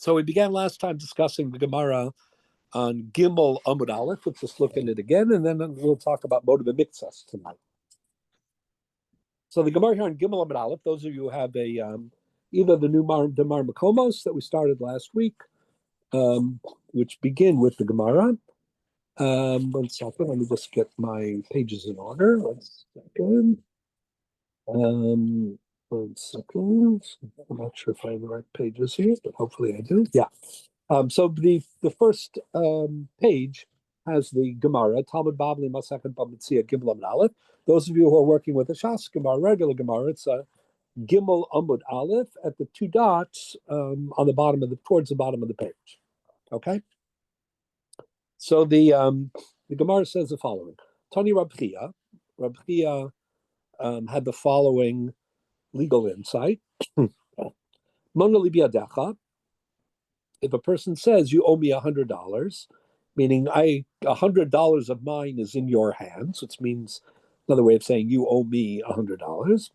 So we began last time discussing the Gemara on Gimel Amud Aleph. Let's just look at it again, and then we'll talk about Moed B'Miktsas tonight. So the Gemara here on Gimel Amud Aleph, those of you who have either the new Damar Makomos that we started last week, which begin with the Gemara. 1 second, let me just get my pages in order. 1 second. 1 second. I'm not sure if I have the right pages here, but hopefully I do. Yeah. So the first page has the Gemara, Talmud Bavli Masachet Bamitzia Gimel Amud Aleph. Those of you who are working with a Shas Gemara, regular Gemara, it's a Gimel Amud Aleph at the 2 dots on the bottom towards the bottom of the page. Okay. So the Gemara says the following: Tani Rabbi had the following legal insight. Mona li biadecha. If a person says you owe me $100, meaning $100 of mine is in your hands, which means another way of saying you owe me $100.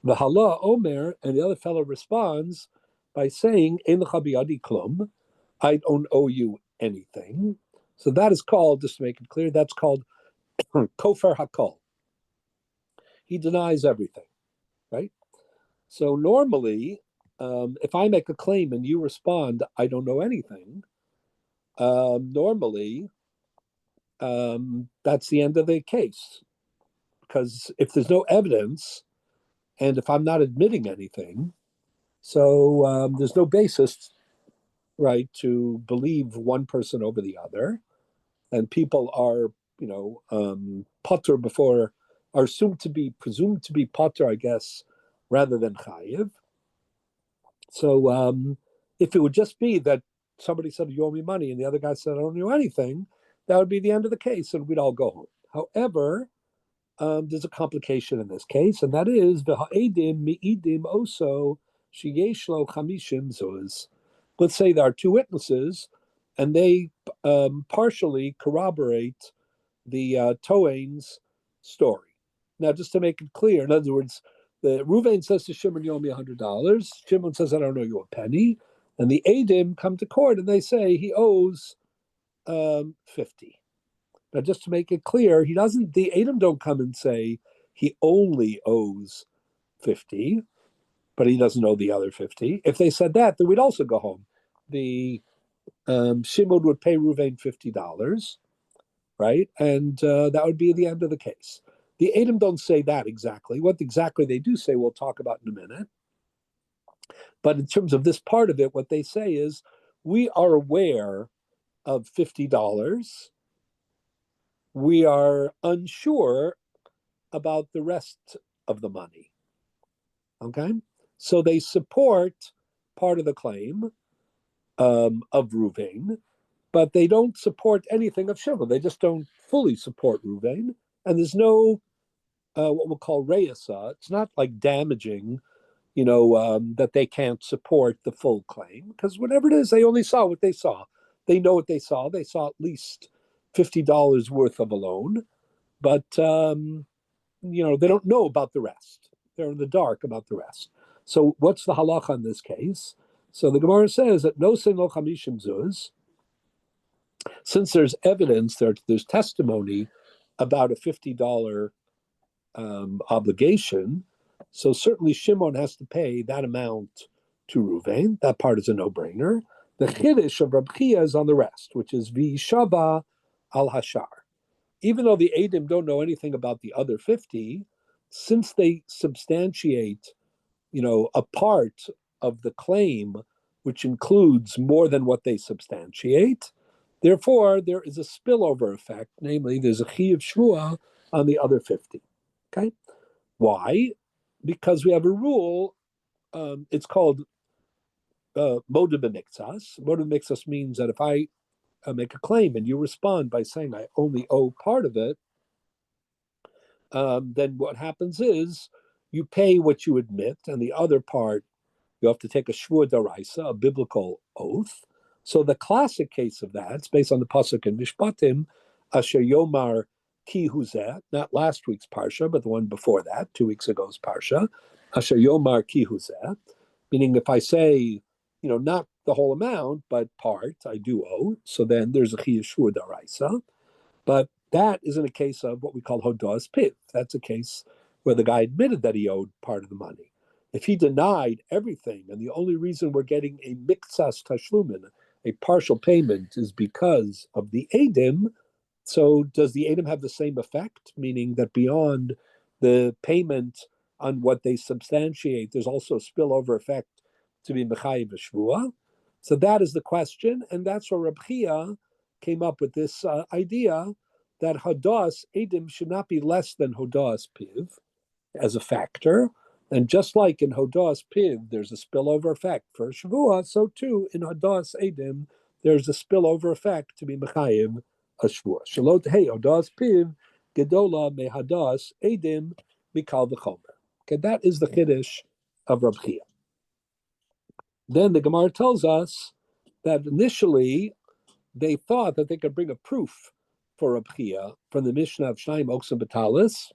The Hala Omer, and the other fellow responds by saying Ein lecha biyadi klum, I don't owe you anything. So that is called, just to make it clear, that's called kofer hakol. He denies everything, right? So normally, if I make a claim and you respond, I don't know anything, normally that's the end of the case. Because if there's no evidence, and if I'm not admitting anything, so there's no basis, right, to believe one person over the other. And people are, potter are presumed to be potter, I guess, rather than chayiv. So if it would just be that somebody said, you owe me money, and the other guy said, I don't know anything, that would be the end of the case, and we'd all go home. However, there's a complication in this case, and that is, v'ha'edim mi'idim oso sheyesh lo chamishim zuz. Let's say there are 2 witnesses, and they partially corroborate the Toain's story. Now, just to make it clear, in other words, the Ruvain says to Shimon, you owe me $100. Shimon says, I don't owe you a penny. And the Adim come to court and they say he owes 50. Now, just to make it clear, the Adim don't come and say he only owes 50, but he doesn't owe the other 50. If they said that, then we'd also go home. The Shimon would pay Ruvain $50, right? And that would be the end of the case. The Edom don't say that exactly. What exactly they do say, we'll talk about in a minute. But in terms of this part of it, what they say is, we are aware of $50. We are unsure about the rest of the money. Okay? So they support part of the claim of Ruvain, but they don't support anything of Shimon. They just don't fully support Ruvain. And there's no what we'll call reisa. It's not like damaging, that they can't support the full claim, because whatever it is, they only saw what they saw. They know what they saw. They saw at least $50 worth of a loan, but they don't know about the rest. They're in the dark about the rest. So what's the halacha in this case? So the Gemara says that no sin lo chamishim zuz. Since there's evidence, there's testimony about a $50 obligation, so certainly Shimon has to pay that amount to Ruvain. That part is a no-brainer. The chiddush of Rabbi is on the rest, which is v'shava al hashar. Even though the Adim don't know anything about the other 50, since they substantiate, a part of the claim which includes more than what they substantiate, therefore there is a spillover effect, namely there's a chiyuv shvuah on the other 50. Okay, why? Because we have a rule. It's called Moed B'Miktsas. Moed B'Miktsas means that if I make a claim and you respond by saying I only owe part of it, then what happens is you pay what you admit, and the other part you have to take a shvur daraisa, a biblical oath. So the classic case of that, it's based on the pasuk in Mishpatim, Asher Yomar Ki Huzeh, not last week's parsha, but the one before that, 2 weeks ago's parsha, Asher Yomar Ki Huzeh, meaning if I say not the whole amount, but part I do owe. So then there's a chiyuv shvua daraisa. But that isn't a case of what we call hodas piv. That's a case where the guy admitted that he owed part of the money. If he denied everything, and the only reason we're getting a miktsas tashlumin, a partial payment, is because of the edim, so does the edim have the same effect? Meaning that beyond the payment on what they substantiate, there's also a spillover effect to be mechayiv v'shvua? So that is the question, and that's where Reb Chia came up with this idea that hodas edim should not be less than hodas piv as a factor. And just like in hodas piv, there's a spillover effect for shvua, so too in hodas edim, there's a spillover effect to be mechayiv a shvua. Shalot hey hodas piv gedola mehadas edim mikal v'chomer. Okay, that is the chiddush of Reb Chia. Then the Gemara tells us that initially they thought that they could bring a proof for Reb Chia from the Mishnah of Shnayim Oksim Batalis,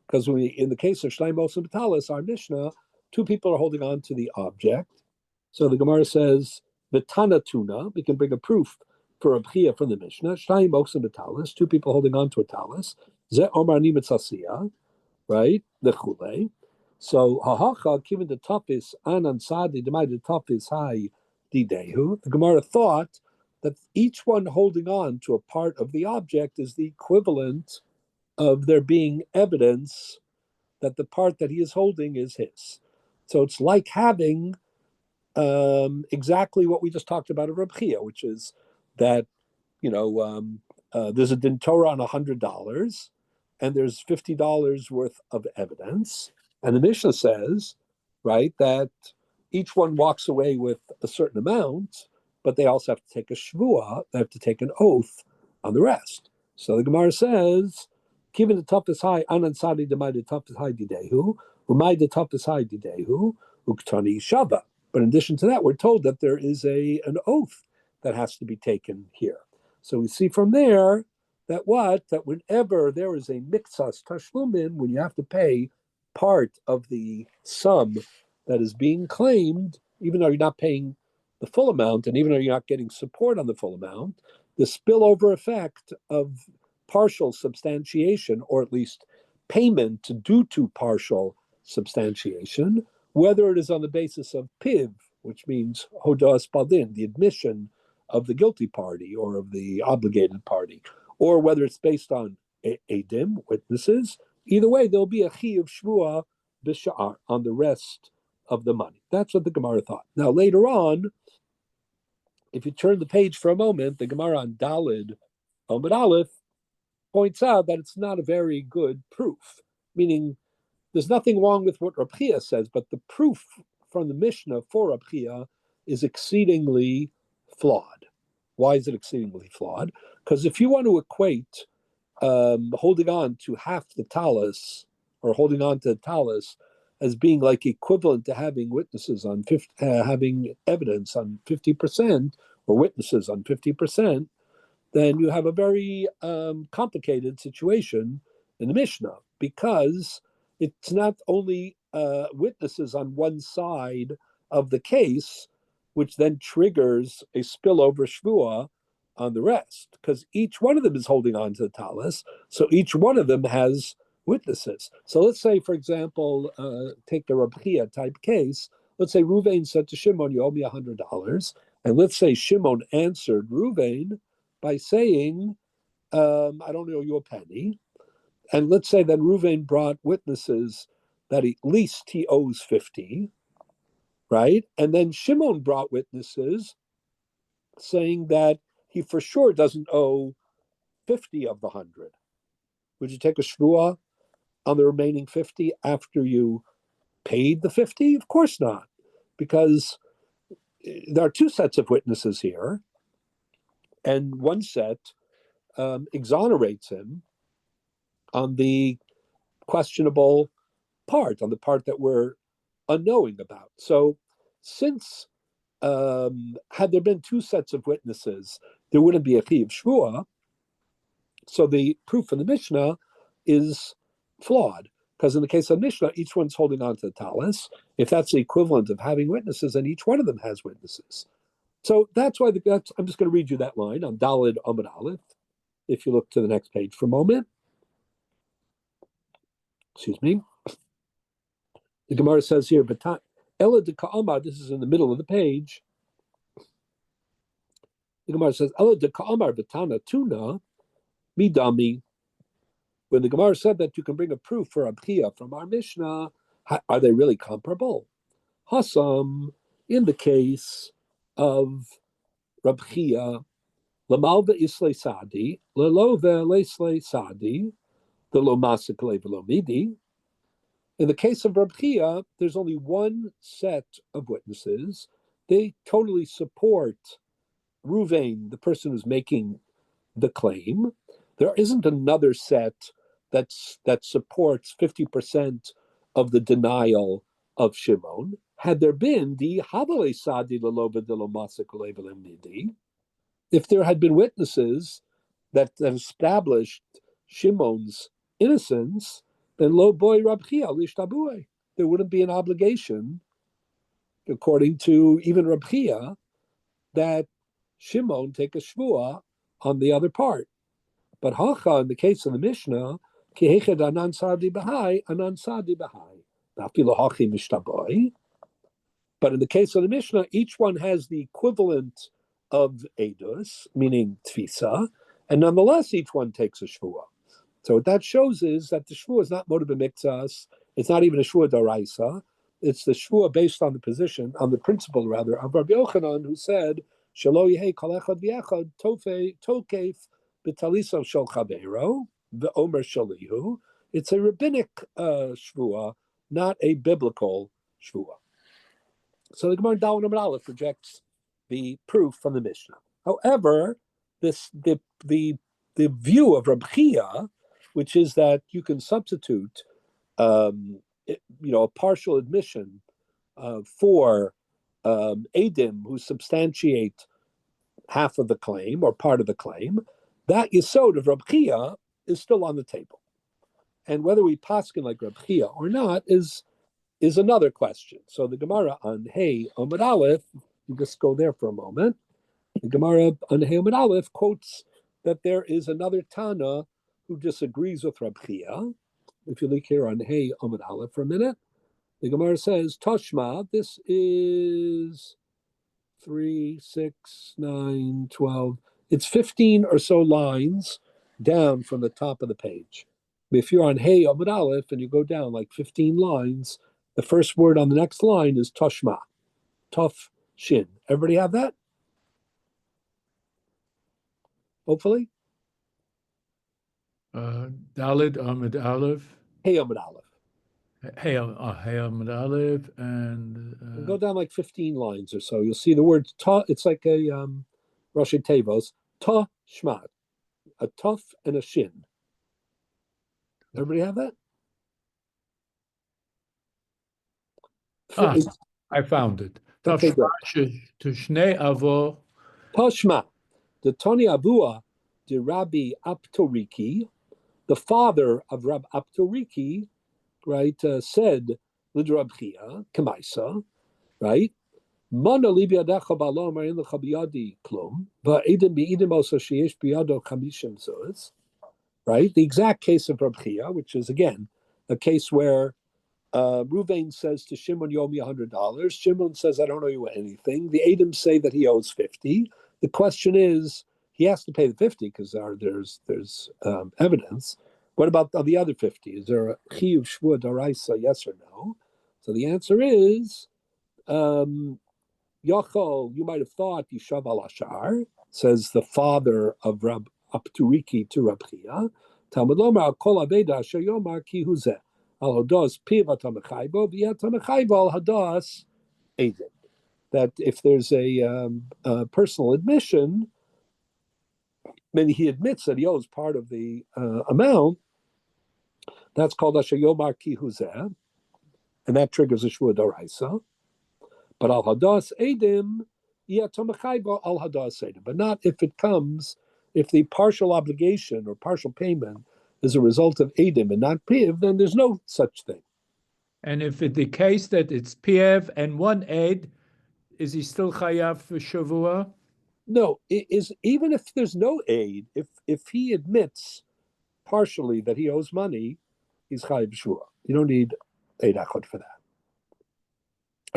because in the case of Shnayim Oksim Batalis, our Mishnah, two people are holding on to the object. So the Gemara says, V'tana tuna, we can bring a proof for Reb Chia from the Mishnah, Shnayim Oksim Batalis, two people holding on to a talis, Ze Omar Nimitzasia, right? The Chule. So hahacha given the toughest anan sadi divided toughest high didehu. The Gemara thought that each one holding on to a part of the object is the equivalent of there being evidence that the part that he is holding is his. So it's like having exactly what we just talked about of Reb Chia, which is that there's a din Torah on $100, and there's $50 worth of evidence. And the Mishnah says, right, that each one walks away with a certain amount, but they also have to take a shvua, they have to take an oath on the rest. So the Gemara says, given the toughest high, anansadi demai the toughest high didehu, umai the toughest high didehu, uktani shava. But in addition to that, we're told that there is an oath that has to be taken here. So we see from there that whenever there is a miktsas tashlumin, when you have to pay part of the sum that is being claimed, even though you're not paying the full amount, and even though you're not getting support on the full amount, the spillover effect of partial substantiation, or at least payment due to partial substantiation, whether it is on the basis of piv, which means hodas baldin, the admission of the guilty party or of the obligated party, or whether it's based on edim, witnesses, either way, there'll be a chiyuv shvua b'sha'ar on the rest of the money. That's what the Gemara thought. Now, later on, if you turn the page for a moment, the Gemara on Dalid Omid Aleph points out that it's not a very good proof, meaning there's nothing wrong with what Reb Chia says, but the proof from the Mishnah for Reb Chia is exceedingly flawed. Why is it exceedingly flawed? Because if you want to equate holding on to half the talus or holding on to the talus as being like equivalent to having witnesses on having evidence on 50% or witnesses on 50%, then you have a very complicated situation in the Mishnah, because it's not only witnesses on one side of the case, which then triggers a spillover shvua on the rest, because each one of them is holding on to the talus, so each one of them has witnesses. So let's say, for example, take the Reb Chia type case. Let's say Ruvain said to Shimon, "You owe me $100," and let's say Shimon answered Ruvain by saying, "I don't owe you a penny." And let's say that Ruvain brought witnesses that at least he owes 50, right? And then Shimon brought witnesses saying that he for sure doesn't owe 50 of the 100. Would you take a shvua on the remaining 50 after you paid the 50? Of course not, because there are two sets of witnesses here, and one set exonerates him on the questionable part, on the part that we're unknowing about. So since had there been two sets of witnesses, there wouldn't be a chiyuv shvua. So the proof in the Mishnah is flawed, Because in the case of Mishnah, each one's holding on to the talis. If that's the equivalent of having witnesses, then each one of them has witnesses. So that's why I'm just going to read you that line on Dalid Amud Aleph. If you look to the next page for a moment. Excuse me. The Gemara says here, Ela de Ka'amar, this is in the middle of the page. The Gemara says, Ela de Ka'amar Batana Tuna, Midami. When the Gemara said that you can bring a proof for Abchia from our Mishnah, are they really comparable? Hasam, in the case of Rabchia, Lamalva Islay Sadi, Lalova Leslay Sadi, the Lomasik Levelomidi. In the case of Rabchia, there's only one set of witnesses. They totally support Ruvain, the person who's making the claim. There isn't another set that supports 50% of the denial of Shimon. Had there been the Havale Sadi Laloba de Lomasik Levelomidi, if there had been witnesses that established Shimon's innocence, then lo boy Rabchia lishtabue. There wouldn't be an obligation, according to even Rabchia, that Shimon take a shvua on the other part. But hacha, in the case of the Mishnah, kiheched anan sadi b'hai, anan sadi b'hai. Nafilo hachi mishtabui. But in the case of the Mishnah, each one has the equivalent of edus, meaning tfisa, and nonetheless each one takes a shvua. So what that shows is that the shvua is not moed b'miktzas. It's not even a shvua daraisa. It's the shvua based on the position, on the principle rather, of Rabbi Yochanan, who said, "Shelo yehei kol echad v'echad tokef b'taliso shel chaveiro v'omer shalihu." It's a rabbinic shvua, not a biblical shvua. So the Gemara Daled Amud Aleph rejects the proof from the Mishnah. However, the view of Rabbi Chia, which is that you can substitute, a partial admission for Adim who substantiate half of the claim or part of the claim, that yesod of Rabbi Chia is still on the table. And whether we paskin like Rabbi Chia or not is another question. So the Gemara on Hey Amud Aleph, you just go there for a moment. The Gemara on Hey Amud Aleph quotes that there is another Tana who disagrees with Rabbi Chia. If you look here on Hey Amud Aleph for a minute, the Gemara says, Toshma, this is 3, 6, 9, 12. It's 15 or so lines down from the top of the page. If you're on Hey Amud Aleph and you go down like 15 lines, the first word on the next line is Toshma, Tof Shin. Everybody have that? Hopefully. Dalid Amud Aleph. Hey Amud Aleph. Hey Amud Aleph, and go down like 15 lines or so. You'll see the word ta. It's like a Rashi Tevos. Ta Shma, a Tof and a Shin. Everybody have that? I found it. Okay, Tushnei Avo. Toshma, the Tony Abua, the Rabbi Aptoriki, the father of Rabbi Aptoriki, right, said, Lidrab Chia, Kamaisa, right? Mana libiadacha balom are in the chabiyadi klum, but edim beidim also sheyesh biyado chamishim zuz, right? The exact case of Rab Chia, which is again a case where Ruvain says to Shimon, "You owe me $100." Shimon says, "I don't owe you anything." The Edom say that he owes 50. The question is, he has to pay the 50 because there's evidence. What about the other 50? Is there a chiyuv shvua daraisa, yes or no? So the answer is, Yachol, you might have thought Yishav al Ashar, says the father of Rab Apturiki to Rab Chia. Talmud Lomar Kol Aveda Asher Yomar Ki Huzeh Al Hadas Piv Atamechaybo V'Yat Tamechaybo Al Hadas Edim. That if there's a personal admission, then he admits that he owes part of the amount. That's called Asher Yomar Ki Huzeh, and that triggers a Shvua Doraisa. But al hadas edim, al hadas edim. But not if it comes, if the partial obligation or partial payment is a result of Edim and not Piv, then there's no such thing. And if it's the case that it's Piev and one Eid, is he still Chayav for Shavua? No, it is even if there's no aid, if he admits partially that he owes money, he's Chayav B'Shvua. You don't need Eid Echad for that.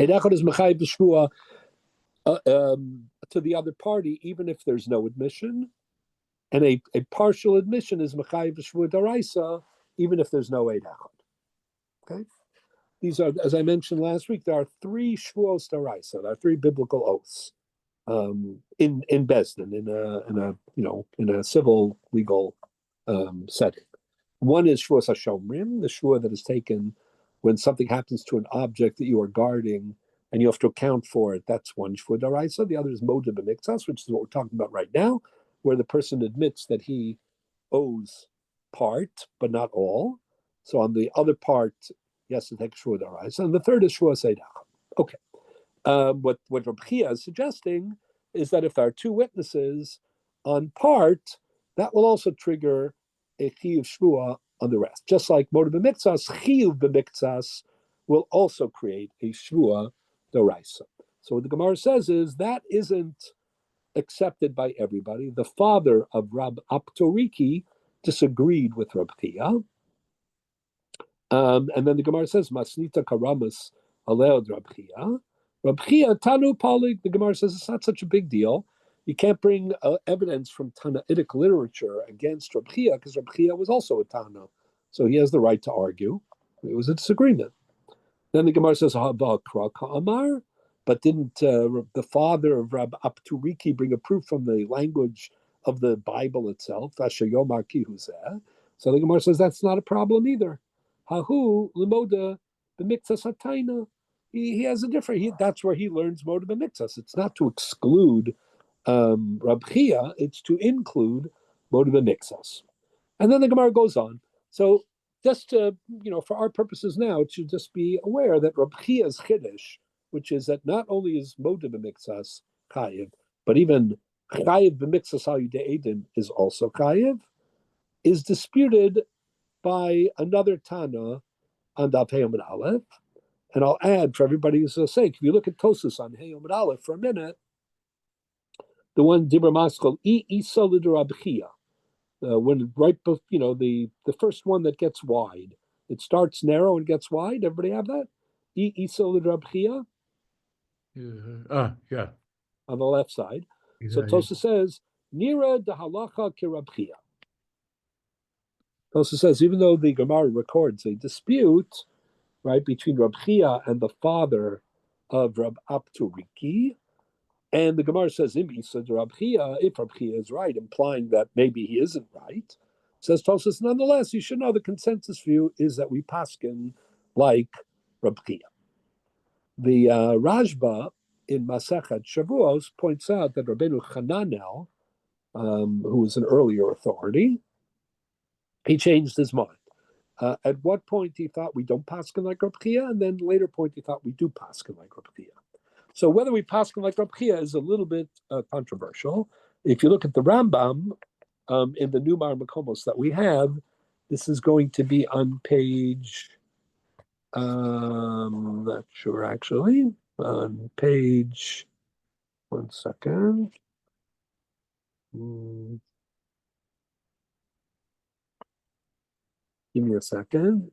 Eid Echad is Mechayav B'Shvua to the other party, even if there's no admission. And a partial admission is Mechayav B'Shvua Daraisa, even if there's no Eid Echad. Okay? These are, as I mentioned last week, there are 3 Shvuos Daraisa. There are 3 biblical oaths in Besdin, in a civil legal setting. One is Shvuos HaShomrim, the Shvua that is taken when something happens to an object that you are guarding and you have to account for it. That's one Shvua Daraisa. The other is Moda B'Miktsas, which is what we're talking about right now, where the person admits that he owes part, but not all. So on the other part, yes, to take Shvua Daraisa. And the third is Shvua Seidach. Okay. What Rabbi is suggesting is that if there are 2 witnesses on part, that will also trigger a chiyuv shvua on the rest. Just like moed b'miktsas, chiyuv b'miktsas will also create a shvua d'oraisa. So what the Gemara says is that isn't accepted by everybody. The father of Rab Aptoriki disagreed with Rab Chia. And then the Gemara says, Masnita karamas aleod Rab Chia. Rab Chia, Tanu Palik, the Gemara says it's not such a big deal. You can't bring evidence from Tanaitic literature against Rab Chia because Rab Chia was also a Tana. So he has the right to argue. It was a disagreement. Then the Gemara says, Hava Kra Ka'amar, but didn't the father of Rab Apturiki bring a proof from the language of the Bible itself? Asher Yomar Kihuzeh. So the Gemara says that's not a problem either. Hahu Limoda B'Miktsas Hataina. He has a different. That's where he learns Moda B'Miktsas. It's not to exclude Rab Chia, it's to include Moda B'Miktsas. And then the Gemara goes on. So just to, for our purposes now, it should just be aware that Rab Chia's Chiddush, which is that not only is Moda B'Miktsas Chayiv, but even Chayiv B'Miktsas Al Yidei Edim is also Chayiv, is disputed by another Tana on Daf Hey Amud Aleph. And I'll add, for everybody's sake, if you look at Tosus on Hey Amud Aleph for a minute, the one Dibra Maskal, Isa Rab Chia, when right, the first one that gets wide, it starts narrow and gets wide. Everybody have that? Isa Rab Chia? Yeah. On the left side. Exactly. So Tosus says, Nira de halacha ki Rab Chia. Tosus says, even though the Gemara records a dispute, right, between Rab Chia and the father of Rab Apturiki, and the Gemara says, if Rab Chia is right, implying that maybe he isn't right, says Tosus, nonetheless, you should know the consensus view is that we paskin like Rab Chia. The Rajba in Masechet Shavuos points out that Rabbeinu Chananel, who was an earlier authority, he changed his mind. At what point he thought we don't paskin like Rab Chia, and then later point he thought we do paskin like Rab Chia. So whether we paskin like Rab Chia is a little bit controversial. If you look at the Rambam in the New Mar Makomos that we have, this is going to be on page, not sure actually, on page, one second. Give me a second.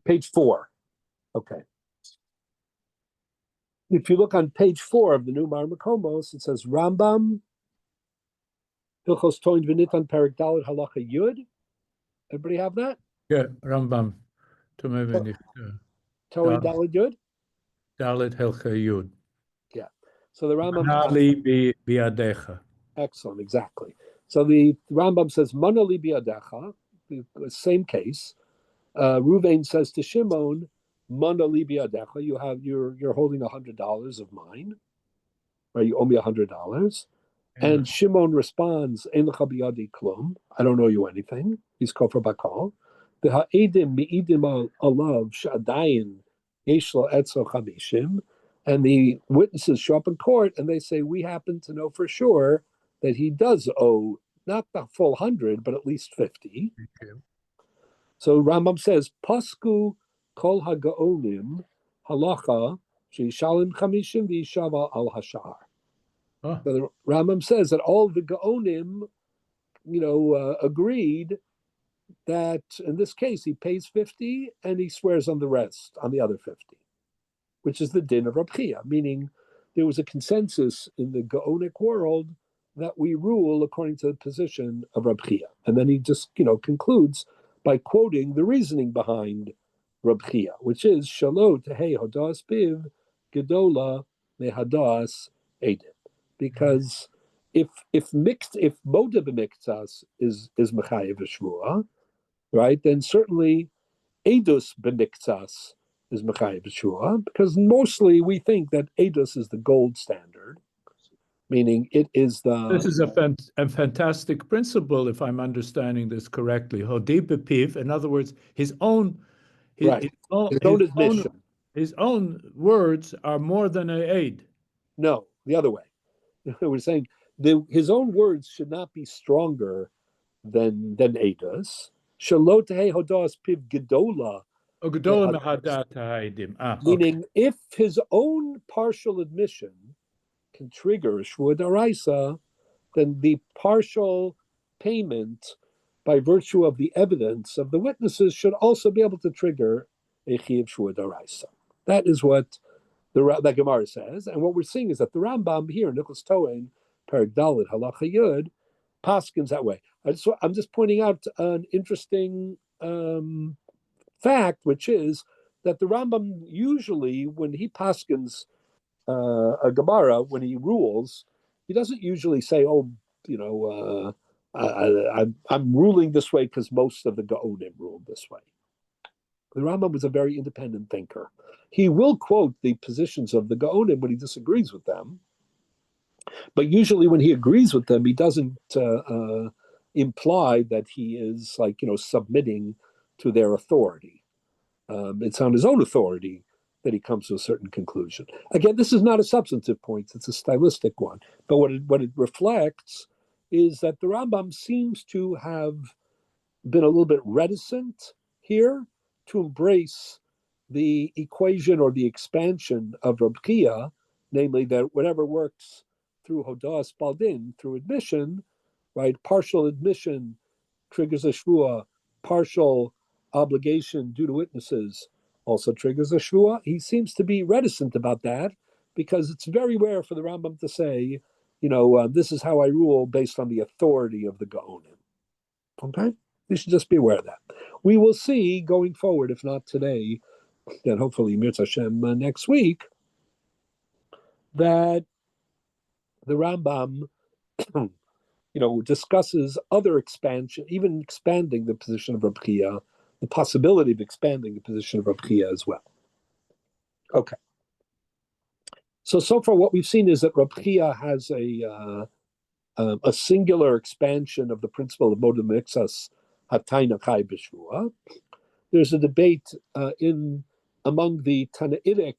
Page 4. Okay. If you look on page 4 of the New Mar Makomos, it says Rambam, Hilchos Toin V'Nitan Perek Dalet Halacha Yud. Everybody have that? Yeah, Rambam. Toin Dalet Yud? Dalet Helcha Yud. Yeah. So the Rambam. Manali biadecha. Excellent, exactly. So the Rambam says, Manali biadecha, the same case. Ruvain says to Shimon, Manali biadecha, you're holding $100 of mine, right? You owe me $100. And Shimon responds, Ein lecha biyadi klum, I don't owe you anything. He's kofar bakal. The ha'edim mi'idim alav sha'adayin yesh lo etzo chamishim. And the witnesses show up in court and they say, we happen to know for sure that he does owe not the full 100, but at least 50. Okay. So Rambam says, Pasku kol hagaonim halacha sheishalim chamishim v'yishava al hashar. Oh, So the Rambam says that all the gaonim, agreed that in this case he pays 50 and he swears on the rest, on the other 50, which is the din of Reb Chia, meaning there was a consensus in the Gaonic world that we rule according to the position of Reb Chia. And then he just, concludes by quoting the reasoning behind Reb Chia, which is Shalo tehei hadas piv gedola mehadas edim. Because if moda b'miktas is mechayev shvua, right, then certainly edus b'miktas is mechayev shvua, because mostly we think that edus is the gold standard, meaning it is this the is a fantastic principle, if I'm understanding this correctly. Hodi bepiv, in other words, his own right his own admission. His own words are more than an aid. No, the other way. We're saying his own words should not be stronger than edus. Shalot tehei hodas piv gedola. Meaning, if his own partial admission can trigger a shvua d'oraisa, then the partial payment by virtue of the evidence of the witnesses should also be able to trigger a chiyuv shvua d'oraisa. That is what the Gemara says, and what we're seeing is that the Rambam here in Nichos Toen, Perek Dalet Halacha Yud, paskins that way. I'm just pointing out an interesting fact, which is that the Rambam usually, when he paskins a Gemara, when he rules, he doesn't usually say, I'm ruling this way because most of the Gaonim ruled this way. The Rambam was a very independent thinker. He will quote the positions of the Gaonim when he disagrees with them, but usually when he agrees with them, he doesn't imply that he is submitting to their authority. It's on his own authority that he comes to a certain conclusion. Again, this is not a substantive point, it's a stylistic one. But what it reflects is that the Rambam seems to have been a little bit reticent here to embrace the equation or the expansion of Reb Chia, namely that whatever works through Hodas Baldin, through admission, right, partial admission triggers a shvua, partial obligation due to witnesses also triggers a shvua. He seems to be reticent about that because it's very rare for the Rambam to say, this is how I rule based on the authority of the Gaonim. Okay? You should just be aware of that. We will see going forward, if not today, then hopefully Mirz Hashem next week, that the Rambam, discusses other expansion, even expanding the position of Reb Chia, the possibility of expanding the position of Reb Chia as well. Okay. So far what we've seen is that Reb Chia has a singular expansion of the principle of modem mixas hatayna chai b'shvua. There's a debate among the Tanaitic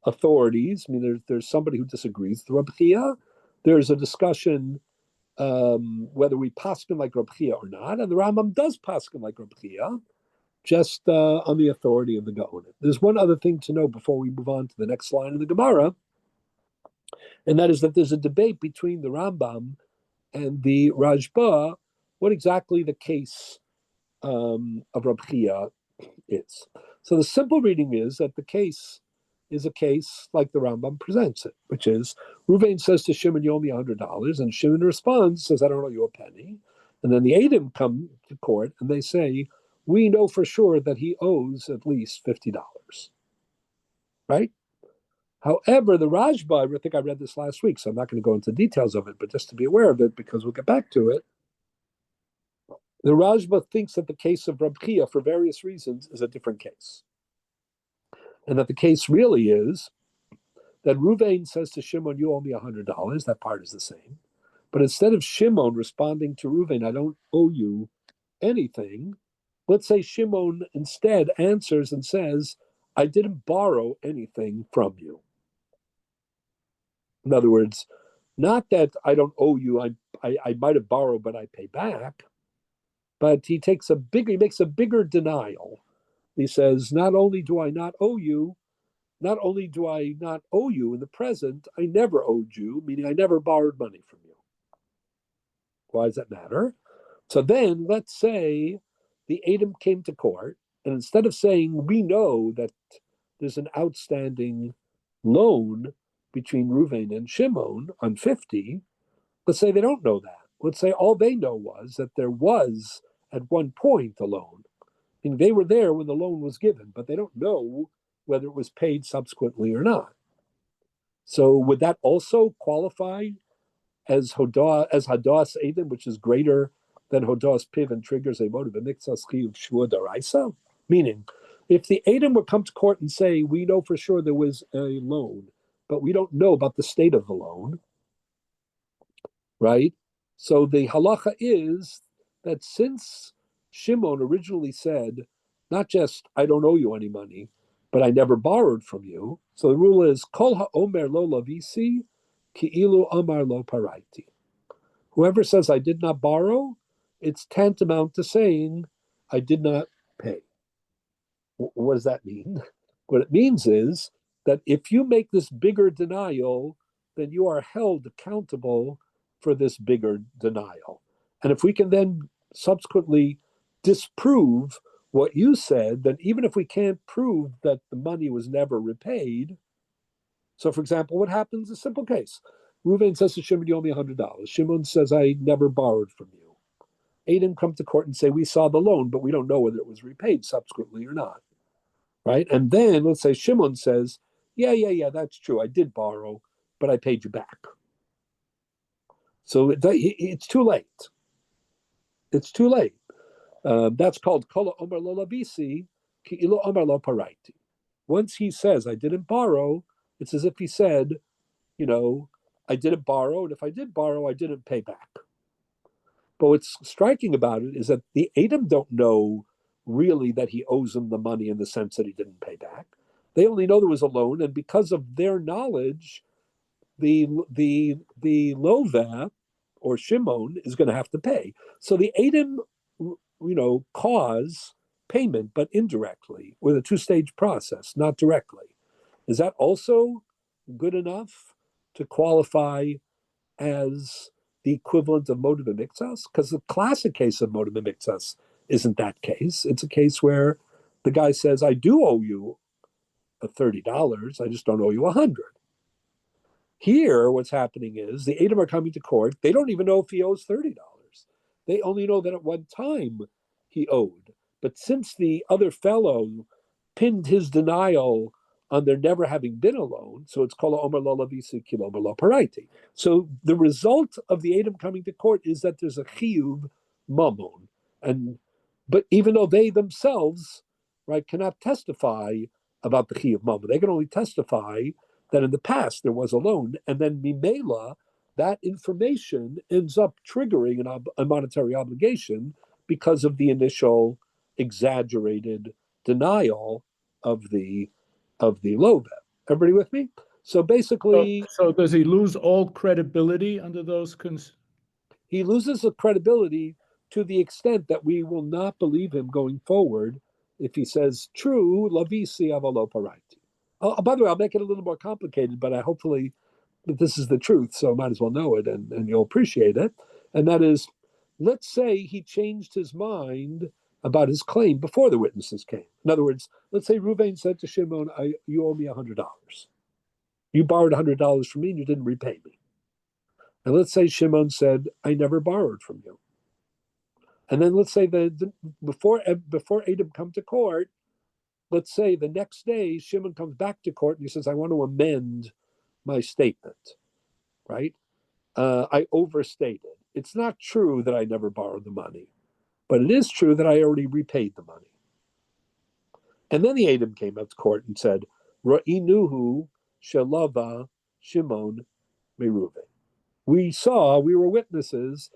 authorities. I mean, there's somebody who disagrees with Reb Chia. There's a discussion whether we paskin like Reb Chia or not, and the Rambam does paskin like Reb Chia, just on the authority of the Gaonim. There's one other thing to know before we move on to the next line of the Gemara, and that is that there's a debate between the Rambam and the Rajba what exactly the case of Reb Chia is. So the simple reading is that the case is a case like the Rambam presents it, which is Ruvain says to Shimon, you owe me $100, and Shimon responds, says, I don't owe you a penny. And then the Edom come to court and they say, we know for sure that he owes at least $50, right? However, the Rajba, I think I read this last week, so I'm not going to go into details of it, but just to be aware of it, because we'll get back to it, the Rajba thinks that the case of Reb Chia, for various reasons, is a different case. And that the case really is that Ruvain says to Shimon, you owe me $100. That part is the same. But instead of Shimon responding to Ruvain, I don't owe you anything, let's say Shimon instead answers and says, I didn't borrow anything from you. In other words, not that I don't owe you, I might have borrowed, but I pay back. But he makes a bigger denial. He says, not only do I not owe you, not only do I not owe you in the present, I never owed you, meaning I never borrowed money from you. Why does that matter? So then let's say the Edom came to court, and instead of saying, we know that there's an outstanding loan between Reuven and Shimon on 50, let's say they don't know that. Let's say all they know was that there was at one point a loan. I mean, they were there when the loan was given, but they don't know whether it was paid subsequently or not. So would that also qualify as Hadas Edom, which is greater than Hadas Piv and triggers a motive of Mixas Chiyuv Shua Daraisa? Meaning, if the Edom would come to court and say, we know for sure there was a loan, but we don't know about the state of the loan, right? So the halacha is that since Shimon originally said, not just I don't owe you any money, but I never borrowed from you. So the rule is kol ha'omer lo lavisi ki'ilu amar lo paraiti. Whoever says I did not borrow, it's tantamount to saying I did not pay. What does that mean? What it means is that if you make this bigger denial, then you are held accountable for this bigger denial. And if we can then subsequently disprove what you said, then even if we can't prove that the money was never repaid, so for example, what happens? A simple case. Reuven says to Shimon, you owe me $100. Shimon says, I never borrowed from you. Edom come to court and say, we saw the loan, but we don't know whether it was repaid subsequently or not. Right? And then let's say Shimon says, yeah, that's true. I did borrow, but I paid you back. So it's too late. It's too late. That's called kola omer lo labisi ki ilo omer lo paraiti. Once he says, I didn't borrow, it's as if he said, I didn't borrow, and if I did borrow, I didn't pay back. But what's striking about it is that the Edom don't know really that he owes them the money in the sense that he didn't pay back. They only know there was a loan, and because of their knowledge, the Loveh or Shimon is going to have to pay. So the Edom, cause payment, but indirectly, with a two-stage process, not directly. Is that also good enough to qualify as the equivalent of motive mixas? Because the classic case of motive mixas isn't that case. It's a case where the guy says, I do owe you $30. I just don't owe you $100. Here, what's happening is the Edom are coming to court. They don't even know if he owes $30. They only know that at one time he owed. But since the other fellow pinned his denial on there never having been a loan, so it's called Omer lo lavisi ki omer lo paraiti. So the result of the Edom coming to court is that there's a chiyuv mamon, but even though they themselves, right, cannot testify about the chiyuv mamon, they can only testify that in the past there was a loan, and then mimela, that information ends up triggering a monetary obligation because of the initial exaggerated denial of the Loveh. Everybody with me? So basically, so does he lose all credibility under those he loses the credibility to the extent that we will not believe him going forward if he says true lavisi avalo paraiti. Oh, by the way, I'll make it a little more complicated, but hopefully this is the truth, so I might as well know it and you'll appreciate it. And that is, let's say he changed his mind about his claim before the witnesses came. In other words, let's say Reuven said to Shimon, you owe me $100. You borrowed $100 from me and you didn't repay me. And let's say Shimon said, I never borrowed from you. And then let's say before Edom come to court, let's say the next day Shimon comes back to court and he says, I want to amend my statement, right? I overstated. It's not true that I never borrowed the money, but it is true that I already repaid the money. And then the Edom came up to court and said, Ra'inuhu shelava Shimon meruve. We were witnesses,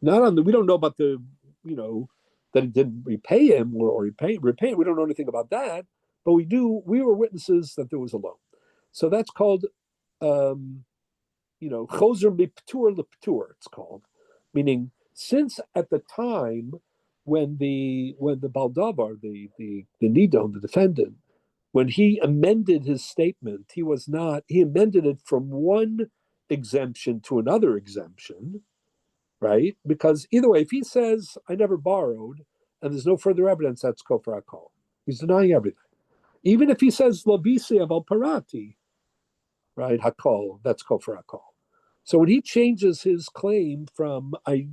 we don't know about that he didn't repay him or repay. We don't know anything about that, but we were witnesses that there was a loan. So that's called, choser miptur leptur, it's called, meaning since at the time when the baldavar, the nidon, the defendant, when he amended his statement, he amended it from one exemption to another exemption, right? Because either way, if he says, I never borrowed, and there's no further evidence, that's kofar hakol. He's denying everything. Even if he says, Lavisi aval parati, right, hakol, that's kofar hakol. So when he changes his claim from, I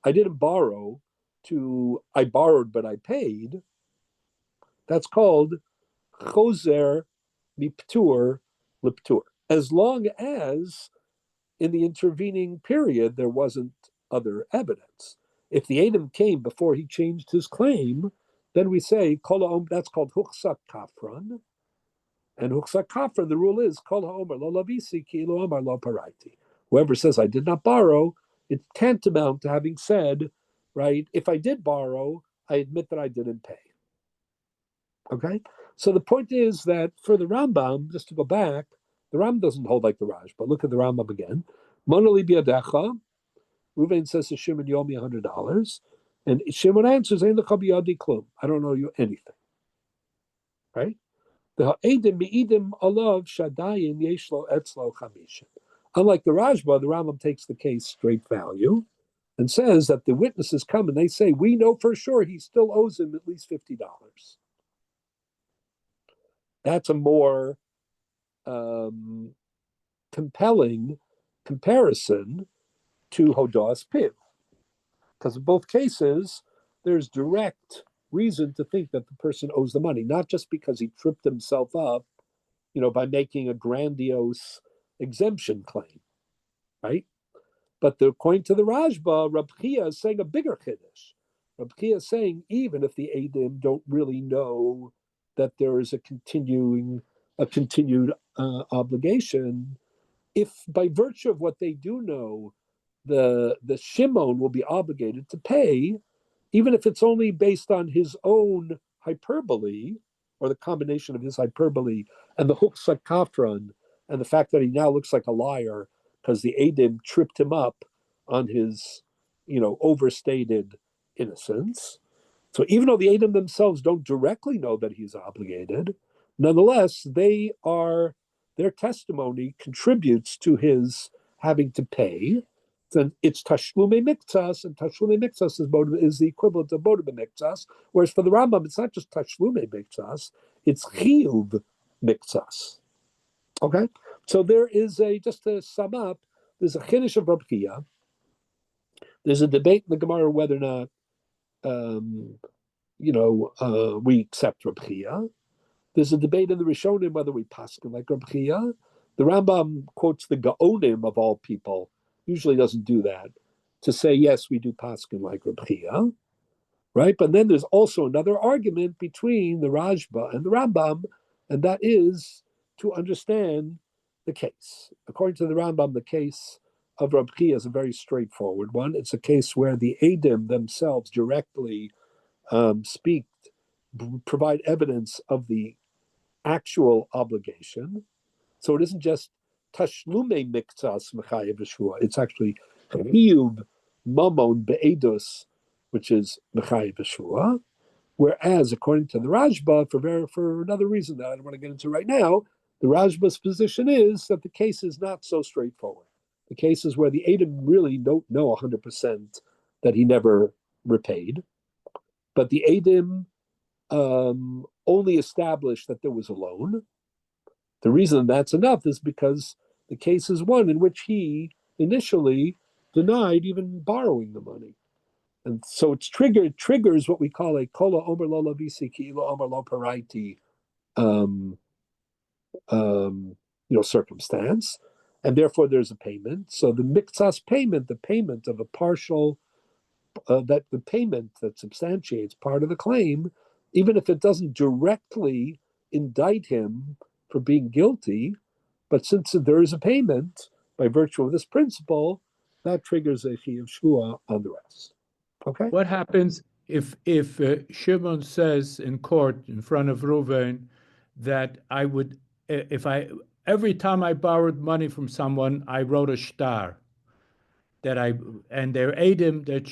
didn't borrow, to I borrowed but I paid, that's called choser miptur liptur. As long as in the intervening period there wasn't other evidence. If the Adam came before he changed his claim, then we say that's called huchsak kafran. And huchsak kafran, the rule is kol ha'omer lo lavisi ki lo omar lo paraiti. Whoever says I did not borrow, it's tantamount to having said, right, if I did borrow, I admit that I didn't pay. Okay? So the point is that for the Rambam, just to go back, the Rambam doesn't hold like the Raj, but look at the Rambam again. Monoli biadecha, Ruvain says to Shimon, you owe me $100. And Shimon answers, I don't owe you anything. Right? Unlike the Rajba, the Rambam takes the case straight value and says that the witnesses come and they say, we know for sure he still owes him at least $50. That's a more compelling comparison to Hodas Piv. Because in both cases, there's direct reason to think that the person owes the money, not just because he tripped himself up, by making a grandiose exemption claim, right? But according to the Rajba, Rabbi is saying a bigger chiddush. Rabbi is saying even if the Eidim don't really know that there is a continued obligation, if by virtue of what they do know, the Shimon will be obligated to pay, even if it's only based on his own hyperbole, or the combination of his hyperbole and the huchsak kafran, and the fact that he now looks like a liar because the Eidim tripped him up on his, overstated innocence. So even though the Eidim themselves don't directly know that he's obligated, nonetheless, their testimony contributes to his having to pay. Then it's tashlume miktas, and tashlume miktas is the equivalent of bodem miktas. Whereas for the Rambam, it's not just tashlume miktas; it's chiyuv miktas. Okay, so there is just to sum up, there's a chiddush of Rabbi Kiya. There's a debate in the Gemara whether or not we accept Rabbi Kiya. There's a debate in the Rishonim whether we paskin like Rabbi Kiya. The Rambam quotes the Gaonim of all people. Usually doesn't do that, to say, yes, we do paskin like Rabbi Kiya, right? But then there's also another argument between the Rajba and the Rambam, and that is to understand the case. According to the Rambam, the case of Rabbi Kiya is a very straightforward one. It's a case where the Eidim themselves directly provide evidence of the actual obligation. So it isn't just tashlume miktas mechayev b'shvua. It's actually chiyuv mamon be'edus, which is mechayev b'shvua. Whereas, according to the Rajba, for another reason that I don't want to get into right now, the Rajba's position is that the case is not so straightforward. The case is where the Eidim really don't know 100% that he never repaid, but the Eidim only established that there was a loan. The reason that's enough is because the case is one in which he initially denied even borrowing the money. And so it triggers what we call a kola omer lo lavisi ki lo omer lo paraiti circumstance. And therefore there's a payment. So the miktsas payment, the payment of a partial, the payment that substantiates part of the claim, even if it doesn't directly indict him for being guilty, but since there is a payment by virtue of this principle, that triggers a chiyuv shvua on the rest. Okay. What happens if Shimon says in court in front of Reuven that I would, if I, every time I borrowed money from someone, I wrote a shtar that and there are edim that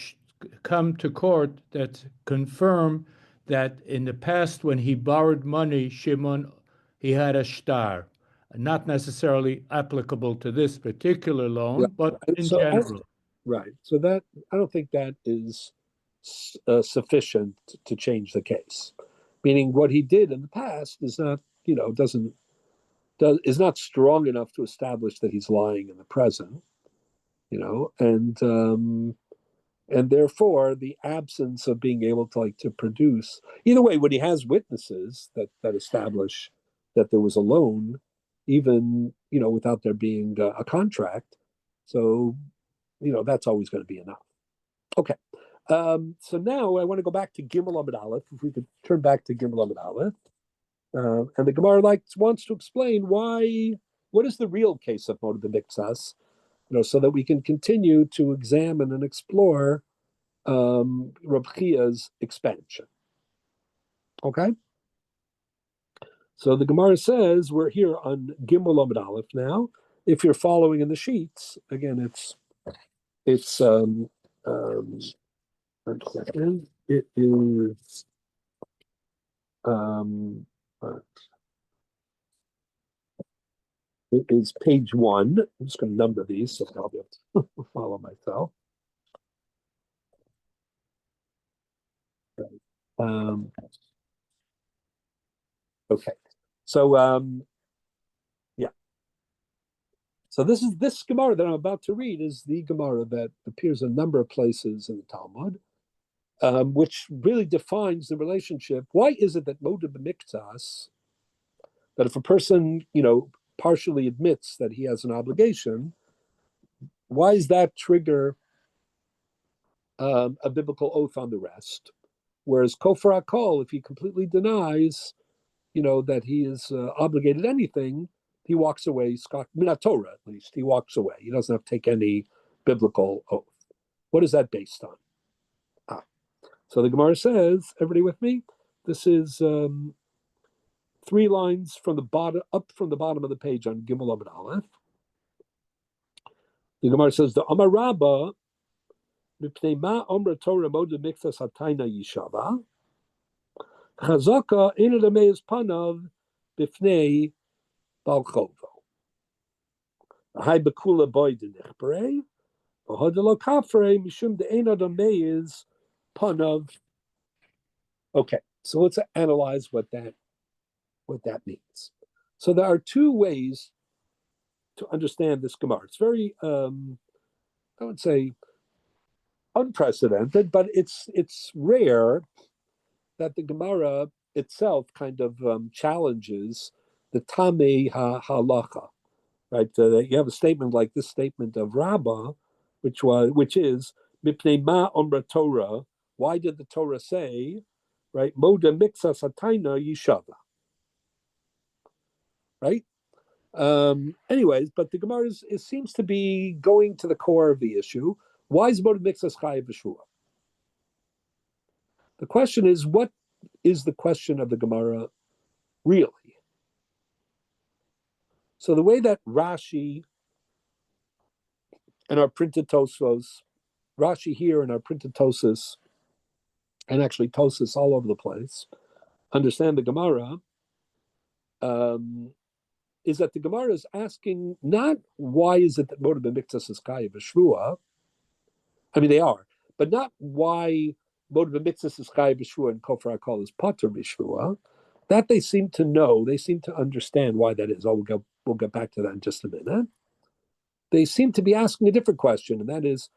come to court that confirm that in the past when he borrowed money, Shimon, he had a shtar. Not necessarily applicable to this particular loan, but in general. Right. So that I don't think that is sufficient to change the case. Meaning, what he did in the past is not, is not strong enough to establish that he's lying in the present. And therefore the absence of being able to produce either way when he has witnesses that establish that there was a loan, even without there being a contract. So that's always going to be enough. Okay. So now I want to go back to Gimel Amud Aleph. If we could turn back to Gimel Amud Aleph, and the Gemara wants to explain what is the real case of Moed B'Miktsas, so that we can continue to examine and explore Reb Chia's expansion. Okay. So the Gemara says we're here on Gimel Amud Aleph now. If you're following in the sheets, again, it's one second. It is it is page 1. I'm just going to number these so I'll be able to follow myself. Okay. So yeah. So this Gemara that I'm about to read is the Gemara that appears in a number of places in the Talmud, which really defines the relationship. Why is it that Moed B'Miktsas, that if a person, partially admits that he has an obligation, why does that trigger a biblical oath on the rest? Whereas Kofar HaKol, if he completely denies, that he is obligated anything, he walks away, Minat Torah at least, he walks away. He doesn't have to take any biblical oath. What is that based on? So the Gemara says, everybody with me? This is 3 lines from the bottom, up from the bottom of the page on Gimel Amud Aleph. The Gemara says, the Amar Rabba, Mipnei ma Omra Torah Moed B'Miktsas Hatayna Yishava, Chazaka Ina Demeis Panav B'Fnei Bal Chovo. Hai Bekula Boy Denichpere, V'Hodelo Kafre Mishum De'ena Demeis Panav. Okay, so let's analyze what that means. So there are 2 ways to understand this Gemara. It's very, I would say, unprecedented, but it's rare that the Gemara itself kind of challenges the Tamei halacha, right? You have a statement like this statement of Rabbah, which is Mipnei ma Omra Torah. Why did the Torah say, right? Moed B'Miktsas Hatayna Yishava, right? Anyways, but the Gemara it seems to be going to the core of the issue. Why is Moed B'Miktsas Chayav B'Shua? The question is, what is the question of the Gemara really? So the way that Rashi and our printed Tosfos, Rashi here and our printed Tosis, and actually Tosis all over the place, understand the Gemara, is that the Gemara is asking not why is it that Moed B'Miktsas is Chayav B'Shua. I mean, they are, but not why Moed B'Miktsas is Chayav B'Shua and Kofar HaKol is Pater B'Shua. That they seem to know, they seem to understand why that is. We'll get back to that in just a minute. They seem to be asking a different question, and that is,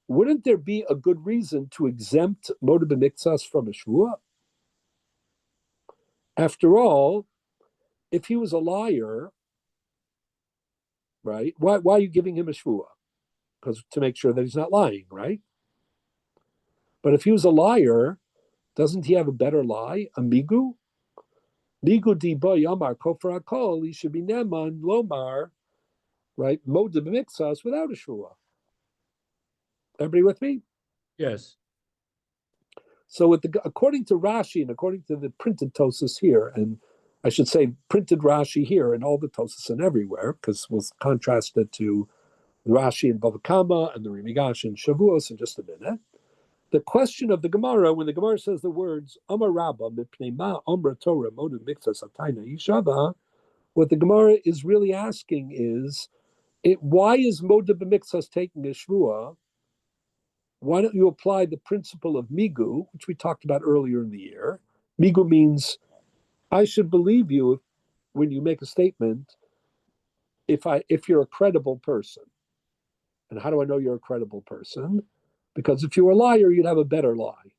wouldn't there be a good reason to exempt Moed B'Miktsas from a Shvua? After all, if he was a liar, right, why are you giving him a Shvua? Because to make sure that he's not lying, right? But if he was a liar, doesn't he have a better lie? A migu? Migu di bo yamar Kofar HaKol, he should be neman lomar, right? Moed B'Miktsas without a Shvua. Everybody with me? Yes. So according to Rashi and according to the printed Tosis here, and I should say printed Rashi here in all the Tosas and everywhere, because we'll contrast it to Rashi in Bava Kama and the Rimigash in Shavuos in just a minute. The question of the Gemara, when the Gemara says the words Amar Rabba mipnei ma Amra Torah modu miktas atayna yishava, what the Gemara is really asking is, why is modu b'miktas taking a shvua? Why don't you apply the principle of migu, which we talked about earlier in the year? Migu means I should believe you when you make a statement if you're a credible person. And how do I know you're a credible person? Because if you were a liar, you'd have a better lie.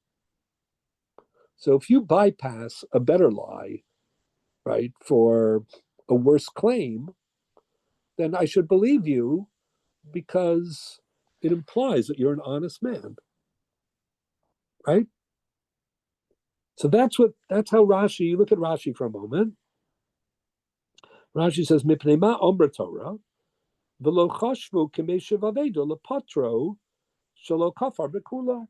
So if you bypass a better lie, right, for a worse claim, then I should believe you because it implies that you're an honest man, right? So that's how Rashi, you look at Rashi for a moment. Rashi says, Mipnei ma ombra Torah, v'lo chashvu k'meshev avedo lepatro shelo kafar b'kula.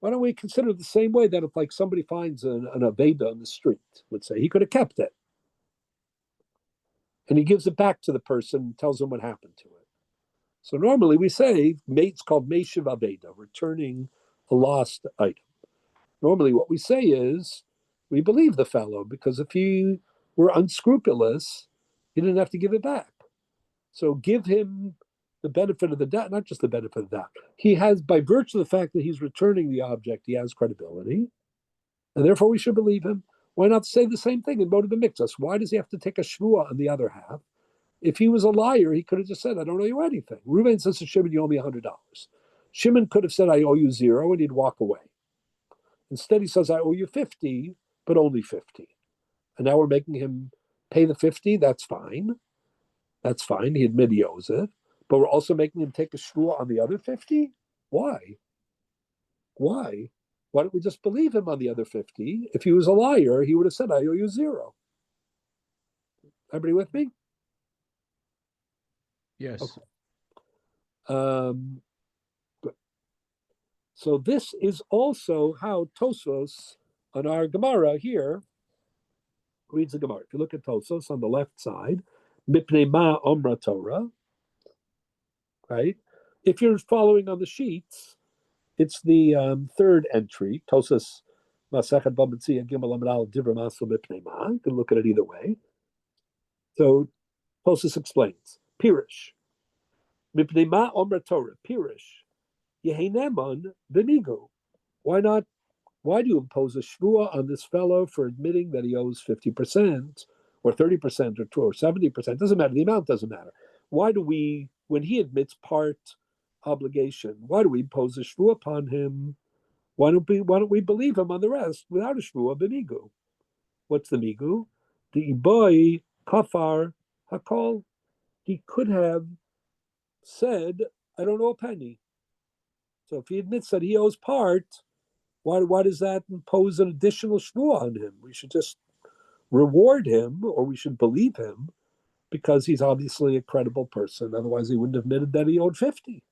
Why don't we consider it the same way that if like somebody finds an aveda on the street, let's say, he could have kept it. And he gives it back to the person and tells them what happened to it. So normally we say, it's called meshiv aveda, returning a lost item. Normally what we say is, we believe the fellow, because if he were unscrupulous, he didn't have to give it back. So give him the benefit of the doubt, not just the benefit of the doubt. He has, by virtue of the fact that he's returning the object, he has credibility, and therefore we should believe him. Why not say the same thing in Moed B'Miktas? Why does he have to take a shvua on the other half? If he was a liar, he could have just said, I don't owe you anything. Reuven says to Shimon, you owe me $100. Shimon could have said, I owe you 0, and he'd walk away. Instead, he says, I owe you 50, but only 50. And now we're making him pay the 50. That's fine. That's fine. He admitted he owes it. But we're also making him take a shvua on the other 50? Why? Why? Why don't we just believe him on the other 50? If he was a liar, he would have said, I owe you 0. Everybody with me? Yes. Okay. So this is also how Tosfos on our Gemara here reads the Gemara. If you look at Tosfos on the left side, Mipnei ma Omra Torah, right? If you're following on the sheets, it's the third entry, Tosfos Masechet Bava Metzia Gimel Amud Aleph Divrei Masel Mipnei ma. You can look at it either way. So Tosfos explains, Pirish, Mipnei ma Omra Torah, Pirish, Yeheneman b'migu. Why not? Why do you impose a shvua on this fellow for admitting that he owes 50% or 30% or 2 or 70%? Doesn't matter. The amount doesn't matter. Why do we, when he admits part obligation, why do we impose a shvua upon him? Why don't we believe him on the rest without a shvua b'migu? What's the migu? The iboy kafar hakol. He could have said, I don't owe a penny. So if he admits that he owes part, why does that impose an additional shvua on him? We should just reward him, or we should believe him, because he's obviously a credible person. Otherwise, he wouldn't have admitted that he owed 50.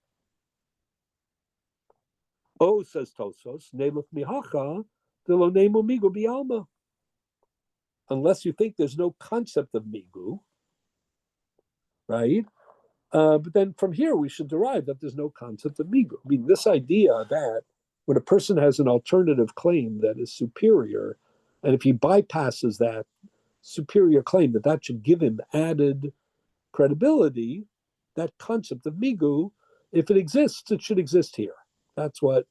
Oh, says Tosfos, neluk mihacha delo nemu migu bialma. Unless you think there's no concept of migu, right? But then from here, we should derive that there's no concept of migu. I mean, this idea that when a person has an alternative claim that is superior, and if he bypasses that superior claim, that should give him added credibility, that concept of migu, if it exists, it should exist here. That's what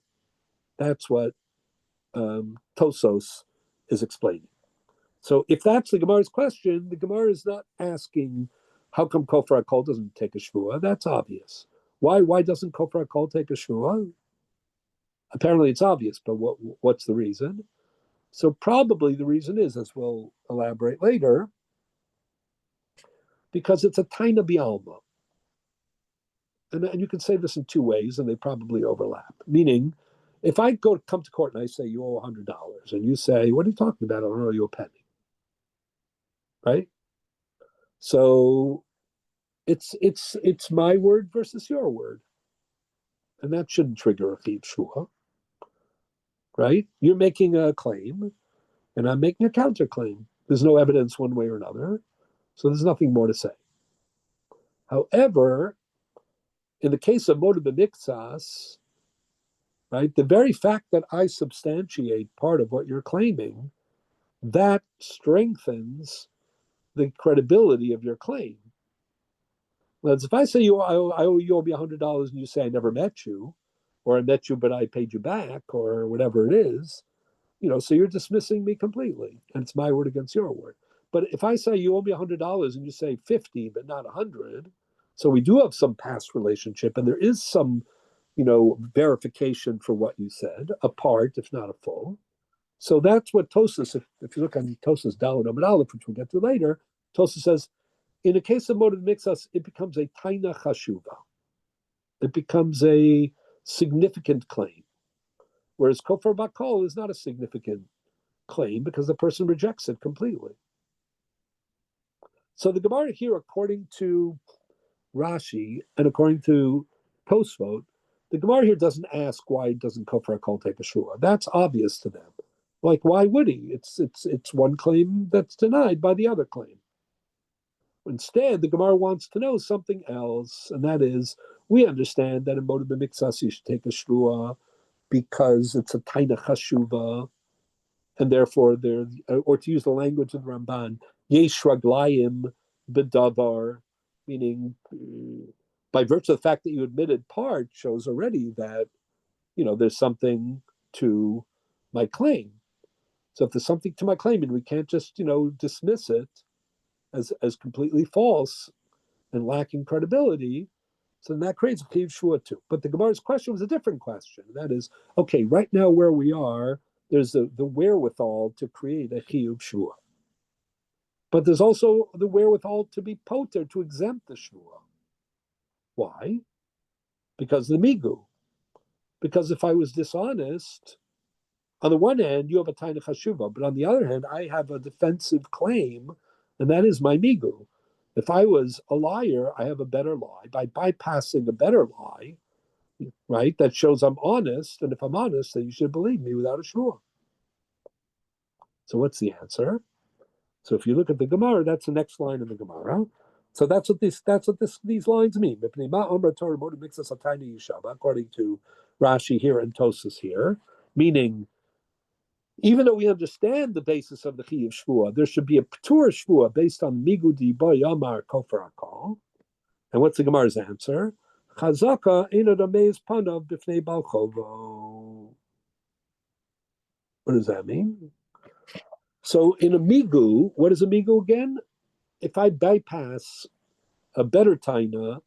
Tosfos is explaining. So if that's the Gemara's question, the Gemara is not asking, how come Kofar HaKol doesn't take a shvua? That's obvious. Why doesn't Kofar HaKol take a shvua? Apparently it's obvious, but what's the reason? So probably the reason is, as we'll elaborate later, because it's a taina bialma. And you can say this in two ways, and they probably overlap. Meaning, if I come to court and I say, you owe $100, and you say, what are you talking about? I don't owe you a penny. Right? So it's my word versus your word. And that shouldn't trigger a fee shua. Right? You're making a claim, and I'm making a counterclaim. There's no evidence one way or another. So there's nothing more to say. However, in the case of moda b'miktsas, right, the very fact that I substantiate part of what you're claiming, that strengthens the credibility of your claim. Whereas if I say you I owe you me $100 and you say I never met you, or I met you but I paid you back, or whatever it is, so you're dismissing me completely, and it's my word against your word. But if I say you owe me $100 and you say 50 but not 100, so we do have some past relationship, and there is some verification for what you said, a part, if not a full. So that's what Tosas, if you look on Tosas Daled Amud Aleph, which we'll get to later, Tosas says, in the case of moda b'miktsas, it becomes a taina chashuva. It becomes a significant claim. Whereas kofar bakol is not a significant claim because the person rejects it completely. So the Gemara here, according to Rashi and according to Tosfot, the Gemara here doesn't ask why doesn't kofar bakol take a shua. That's obvious to them. Like, why would he? It's one claim that's denied by the other claim. Instead, the Gemara wants to know something else, and that is, we understand that in moda b'miktsas you should take a shua because it's a taina chashuva, and therefore there, or to use the language of the Ramban, yesh raglayim b'davar, meaning by virtue of the fact that you admitted part shows already that there's something to my claim. So if there's something to my claim, and we can't just dismiss it as completely false and lacking credibility, so then that creates a chiyuv shua too. But the Gemara's question was a different question. That is, okay, right now where we are, there's the wherewithal to create a chiyuv shua. But there's also the wherewithal to be poter, to exempt the shua. Why? Because of the migu. Because if I was dishonest, on the one hand, you have a taina chashuva, but on the other hand, I have a defensive claim, and that is my migu. If I was a liar, I have a better lie. By bypassing a better lie, right, that shows I'm honest, and if I'm honest, then you should believe me without a shua. So what's the answer? So if you look at the Gemara, that's the next line in the Gemara. So that's what these lines mean. According to Rashi here and Tosas here, meaning, even though we understand the basis of the chiyuv shvua, there should be a p'tur shvua based on migudi bayamar kofar hakol. And what's the Gemara's answer? Chazaka eno dameiz panav b'fnei balchovo. What does that mean? So in a migu, what is a migu again? If I bypass a better taina,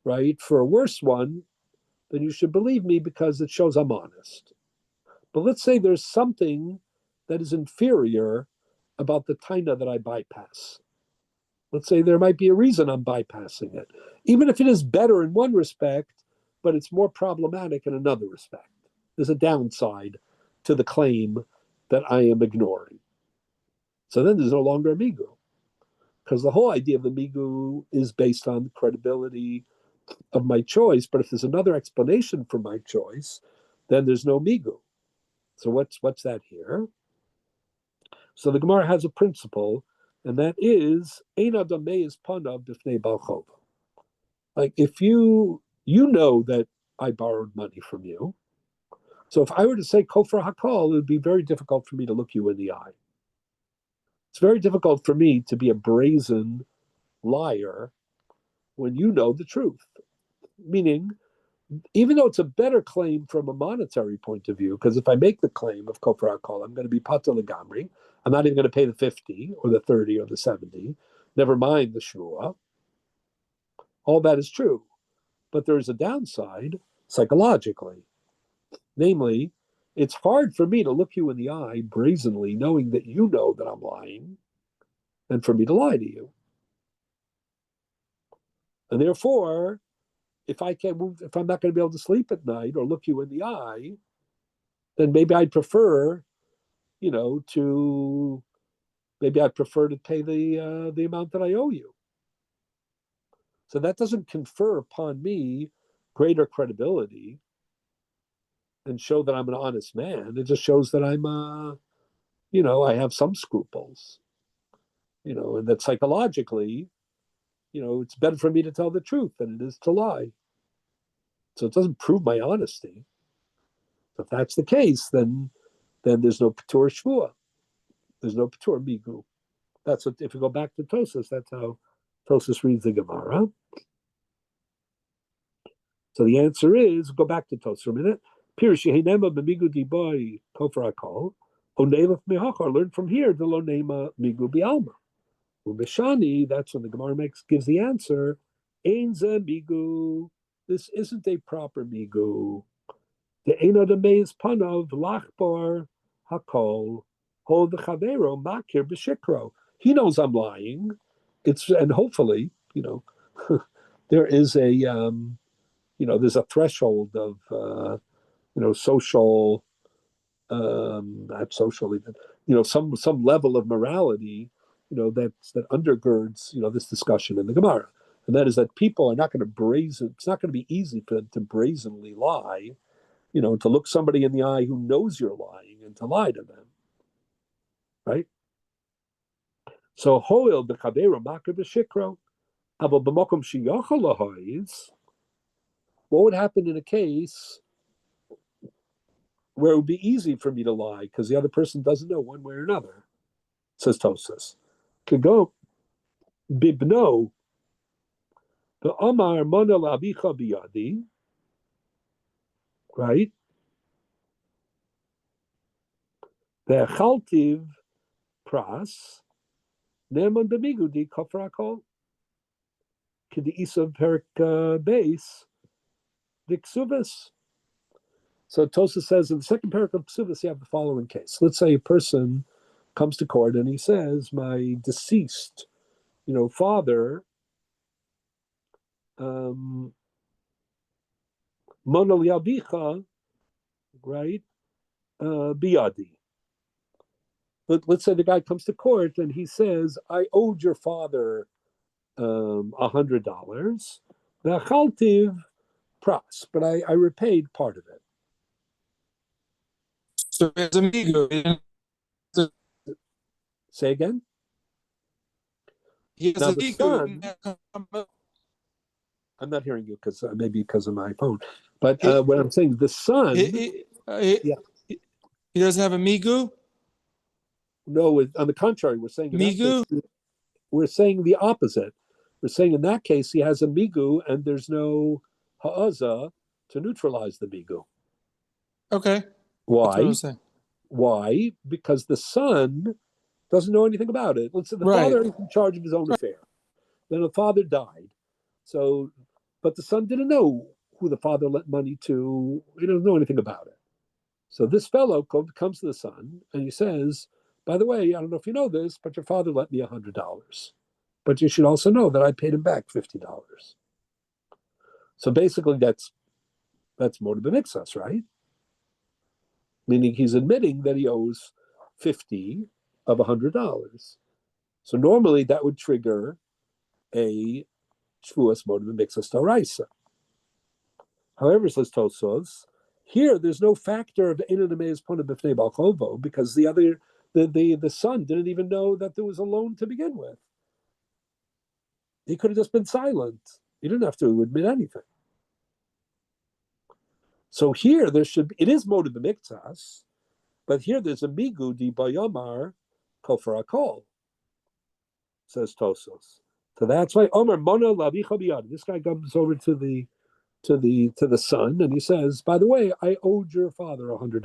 right, for a worse one, then you should believe me because it shows I'm honest. But let's say there's something that is inferior about the taina that I bypass. Let's say there might be a reason I'm bypassing it, even if it is better in one respect, but it's more problematic in another respect. There's a downside to the claim that I am ignoring. So then there's no longer a migu, because the whole idea of the migu is based on the credibility of my choice. But if there's another explanation for my choice, then there's no migu. So what's that here? So the Gemara has a principle, and that is ein adam meis panav b'fnei balchov. Like, if you know that I borrowed money from you, so if I were to say kofar hakol, it would be very difficult for me to look you in the eye. It's very difficult for me to be a brazen liar when you know the truth. Meaning, even though it's a better claim from a monetary point of view, because if I make the claim of kofar hakol, I'm going to be pater legamri. I'm not even going to pay the 50 or the 30 or the 70. Never mind the shua. All that is true. But there is a downside psychologically. Namely, it's hard for me to look you in the eye brazenly, knowing that you know that I'm lying, and for me to lie to you. And therefore, if I'm not going to be able to sleep at night or look you in the eye, then maybe I'd prefer, to pay the amount that I owe you. So that doesn't confer upon me greater credibility and show that I'm an honest man. It just shows that I'm, I have some scruples. and that psychologically, it's better for me to tell the truth than it is to lie. So it doesn't prove my honesty. So if that's the case, then there's no Patur Shvua. There's no Patur Migu. That's what, if you go back to Tosas, that's how Tosas reads the Gemara. So the answer is, go back to Tosas for a minute. Pirish Yehinema B'migu Diboy Kofar Akol. Onelef Mehachar, learn from here, the Lo Nema Migu Bialma. Ubeshani, that's when the Gemara gives the answer. Ein ze migu. This isn't a proper migu. The Eino de Meis Panov Lachbar Hakol Ho the Chavero Makir B'Shikro. He knows I'm lying. And hopefully, there is there's a threshold of social, not social even, some level of morality, that undergirds, this discussion in the Gemara. And that is that people are not going to it's not going to be easy for them to brazenly lie, to look somebody in the eye who knows you're lying and to lie to them. Right? So, Hoil b'chaveru makir b'shikro, avo b'mokom sheyochel lahois. What would happen in a case where it would be easy for me to lie because the other person doesn't know one way or another? Says Tosas. Could go bibno the Omar Mona Labicha Biyadi, right? The Chaltiv Pras Neman Bemigudi Kofrakol Kidi Isav Perik base Diksubis. So Tosa says in the second parak of Ksubis, you have the following case. Let's say a person comes to court and he says, my deceased, father, Monol Yabicha, right, Biyadi. Let's say the guy comes to court and he says, I owed your father $100, V'achaltiv pras, but I repaid part of it. So his amigo, Say again? he has Now an the ego. son, I'm not hearing you maybe because of my phone. But He- what I'm saying, the son, He yeah. doesn't have a migu. No, on the contrary, we're saying in that Migu? case, we're saying the opposite. We're saying in that case he has a migu and there's no ha'aza to neutralize the migu. Okay. That's what Why? I'm saying. Why? Because the son doesn't know anything about it. Let's say the Right. father is in charge of his own affair. Then the father died. But the son didn't know who the father lent money to. He doesn't know anything about it. So this fellow comes to the son and he says, by the way, I don't know if you know this, but your father lent me $100. But you should also know that I paid him back $50. So basically that's more than b'mixas, right? Meaning he's admitting that he owes 50 of $100. So normally that would trigger a shvuas moed b'mixas d'oraisa. However, says Tosos, here there's no factor of einanemeis pona b'fnei balchovo because the son didn't even know that there was a loan to begin with. He could have just been silent. He didn't have to admit anything. So here it is moed b'mixas, but here there's a migu di bayomar kofar akol, says Tosos. So that's why Omer Mona Lavicha Biyad. This guy comes over to the son and he says, by the way, I owed your father $100.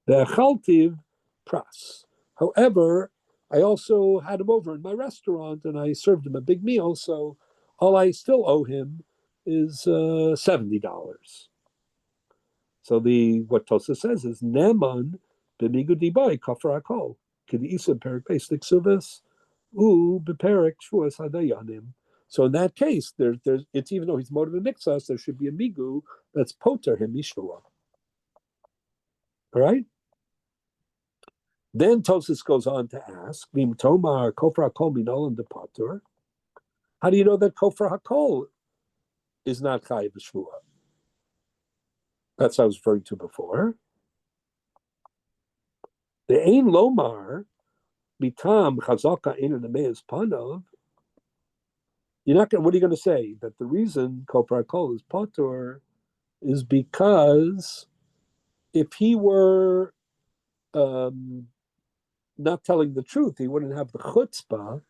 The chaltiv pras. However, I also had him over in my restaurant and I served him a big meal, so all I still owe him is $70. So what Tosa says is Neman b'migu dibai kafar akol k'di isa perik beis niksuvas u beperik shvuas hadayanim. So in that case, there's it's even though he's moed b'mixas, there should be a migu that's poter him mishvua. All right. Then Tosis goes on to ask, Vim Tomar Kofar Hakol Minolam de Patur. How do you know that Kofar Hakol is not Chayiv Shvua? That's what I was referring to before. The Ein Lomar Bitam chazaka in the meis panov. You're not going. What are you going to say? That the reason kopra kol is patur is because if he were not telling the truth, he wouldn't have the chutzpah,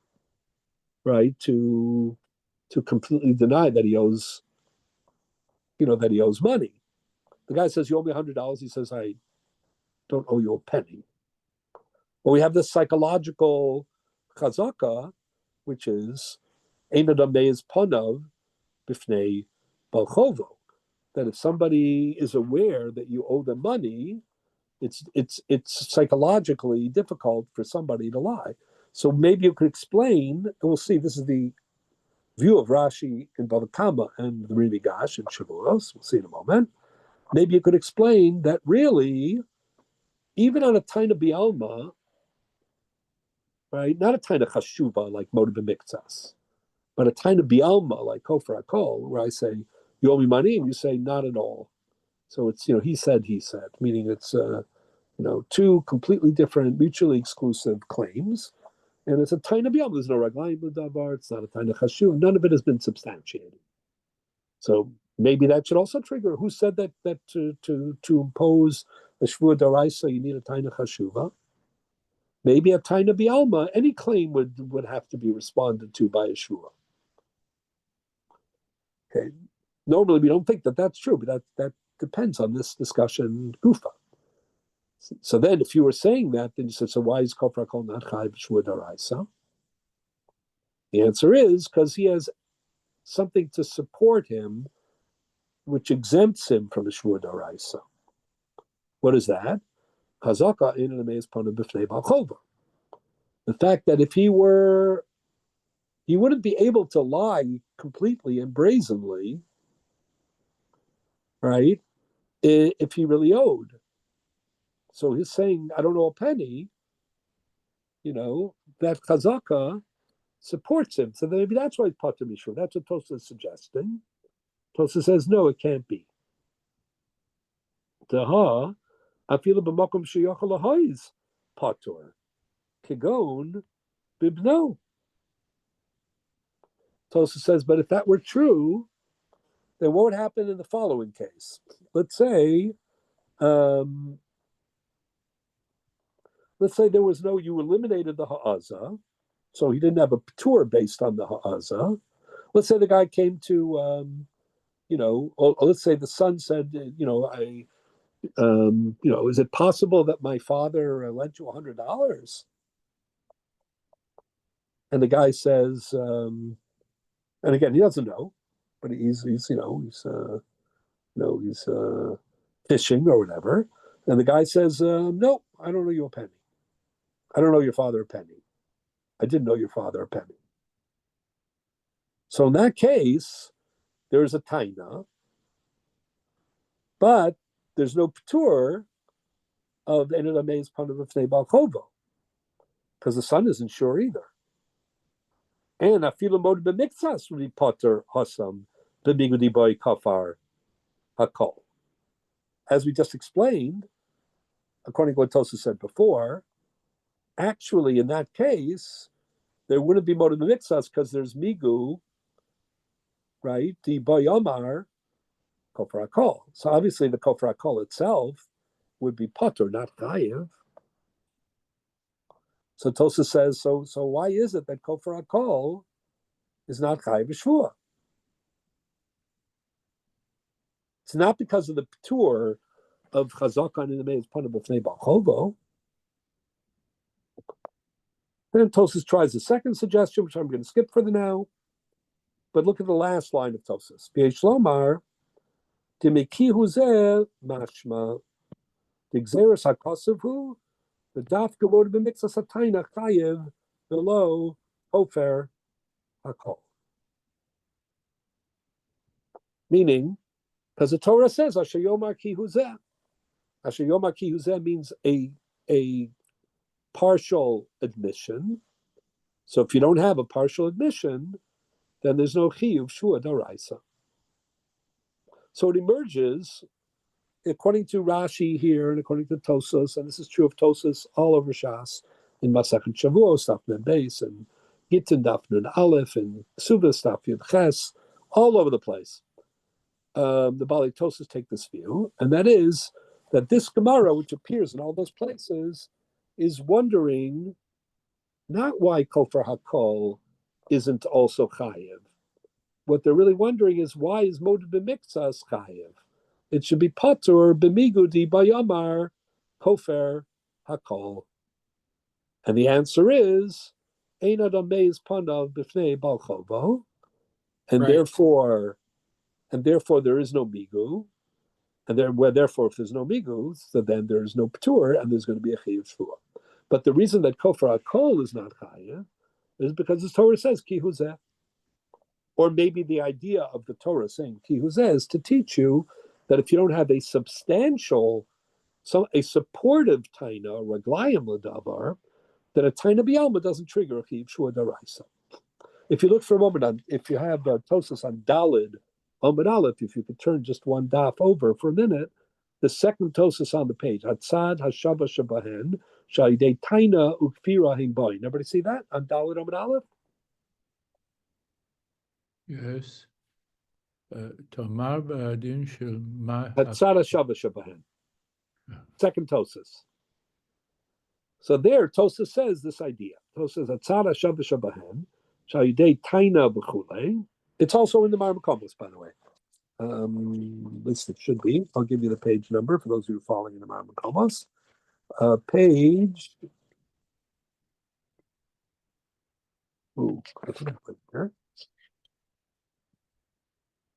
right, to completely deny that he owes, that he owes money. The guy says, "You owe me $100." He says, "I don't owe you a penny." Well, we have this psychological chazaka, which is ein adam meis panav b'fnei balchovo, that if somebody is aware that you owe them money, it's psychologically difficult for somebody to lie. So maybe you could explain, and we'll see, this is the view of Rashi in Bava Kama and the Ri Migash and Shavuos, we'll see in a moment. Maybe you could explain that really, even on a taina bialma, right, not a taina chashuva like moed b'miktsas, but a taina bialma like kofar hakol, where I say, you owe me money, and you say, not at all. So it's, he said, meaning it's, two completely different, mutually exclusive claims. And it's a taina bialma. There's no raglayim b'davar. It's not a taina chashuv. None of it has been substantiated. So maybe that should also trigger. Who said that to impose a shvua daraisa you need a taina chashuva? Maybe a taina bialma, any claim would have to be responded to by a shvua. Okay. Normally we don't think that that's true, but that depends on this discussion gufa. So then, if you were saying that, then you said, so why is kofar kol not chayv shvua daraisa? The answer is because he has something to support him, which exempts him from the shvua daraisa. What is that? Chazaka in the meis panav b'fnei balchova. The fact that if he wouldn't be able to lie completely and brazenly, right? If he really owed. So he's saying, I don't know a penny, that chazaka supports him. So maybe that's why he's patur mishvua. That's what Tosfos is suggesting. Tosfos says, no, it can't be. Taha, afilu b'makom sheyochel lahoiz patur. Kigon bibno. Tosfos says, but if that were true, then what would happen in the following case? Let's say there was you eliminated the ha'aza, so he didn't have a patur based on the ha'aza. Let's say the guy came to, or let's say the son said, is it possible that my father lent you $100? And the guy says, and again, he doesn't know, but he's fishing or whatever. And the guy says, no, I don't owe you a penny. I don't owe your father a penny. I didn't owe your father a penny. So in that case, there's a taina, but there's no patur of the ened ameis panav b'fnei balchovo, because the son isn't sure either. And afilu moed b'miktsas would be patur hasam b'migudi boy kafar hakol. As we just explained, according to what Tosfos said before, actually in that case, there wouldn't be moed b'miktsas because there's migu, right? The boy omar kofar hakol. So obviously the kofar hakol itself would be patur, not chayiv. So Tosfos says, so why is it that kofar hakol is not chayiv shvua? It's not because of the patur of chazaka in the meis panav b'fnei balchovo. Then Tosfos tries the second suggestion, which I'm going to skip for the now. But look at the last line of Tosfos. V'yesh lomar Dimiki huzeh mashma d'gzeres hakosav hu the daf gavod b'miktsas hatayna chayev below ofer hakol. Meaning, because the Torah says asher yomar ki huzeh. Asher yomar ki huzeh means a partial admission. So if you don't have a partial admission, then there's no chiyuv shvua d'oraisa. So it emerges, according to Rashi here, and according to Tosfos, and this is true of Tosfos all over Shas, in Masachet Shavuos, Daf Mem Beis, and Gittin Daf Nun Aleph, and Ksubas Daf Yud Ches, all over the place. The Bali Tosas take this view, and that is that this Gemara, which appears in all those places, is wondering not why Kofar Hakol isn't also Chayiv. What they're really wondering is why is Moed B'Miktzas Chayiv? It should be Patur B'Migudi Bayamar Kofar Hakol. And the answer is Ein Adam Meiz Panav B'Fnei Bal Chovo, and therefore there is no migu, and therefore if there's no migu, so then there is no ptur, and there's going to be a chiyuv shvua. But the reason that kofar hakol is not chayiv is because the Torah says ki huzeh, or maybe the idea of the Torah saying ki huzeh is to teach you that if you don't have a substantial, a supportive taina raglayim l'davar, that a taina b'alma doesn't trigger a chiyuv shvua daraisa. If you look for a moment if you have Tosas on Dalid, Amud Aleph, if you could turn just one daf over for a minute, the second Tosas on the page, Hatzad Hashaba Shabahen, Shaidei Taina Ukfira Hingboy. Everybody see that on Dalid Amud Aleph? Yes. Tomar Ba'adin Shel Ma. Hatzad Hashaba Shabahen. Second Tosas. So there, Tosas says this idea. Tosas Hatzad Hashaba Shabahen, Shaidei Taina B'chulei. It's also in the Marmakomos, by the way. At least it should be. I'll give you the page number for those of you following in the Marmakomos. Page.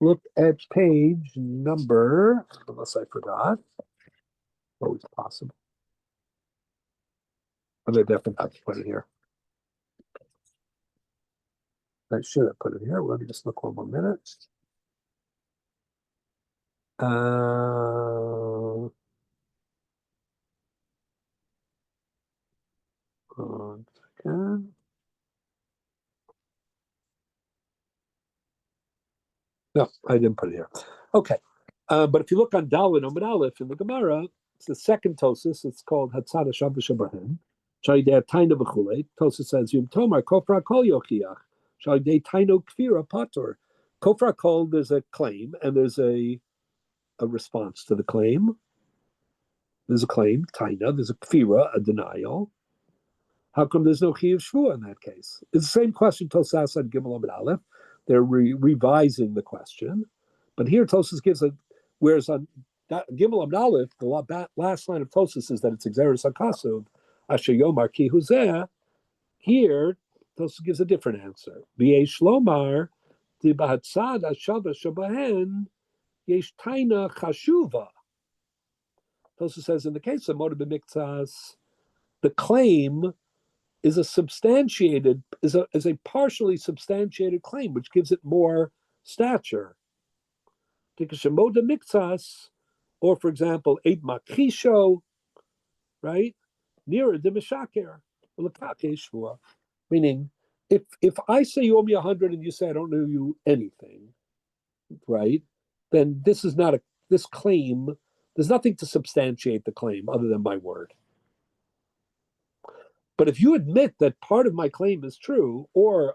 Look at page number, unless I forgot. Always possible. But I definitely have to put it here. I should have put it here. Let me just look one more minute. One second. No, I didn't put it here. Okay. But if you look on Dalin Amud Aleph in the Gemara, it's the second Tosis. It's called Hatzad Hashav Shabahen. Shaydei Taina B'chulei. Tosis says, Yom Tomar Kofra Kol Yochiach. Shaydei Taino Kfira Patur. Kofra Kol, there's a claim, and there's a response to the claim. There's a claim, Taina. There's a Kfira, a denial. How come there's no Chiyuv Shvua in that case? It's the same question Tosas and Gimel Amud Aleph. They're revising the question. But here Tosas gives whereas on Gimel Amud Aleph, the last line of Tosas is that it's Exeris HaKasuv, Asher Yomar Ki Huzeh. Here, Tosas gives a different answer. V'yesh Lomar, Di B'hatzad Hashava Shabahen, Yesh Taina Chashuva. Tosas says in the case of Moed B'Miktzas, the claim is a partially substantiated claim, which gives it more stature. Or for example, Eid Makrisho, right? Nearer the Mishaker. Meaning, if I say you owe me 100 and you say I don't owe you anything, right? Then this claim, there's nothing to substantiate the claim other than my word. But if you admit that part of my claim is true, or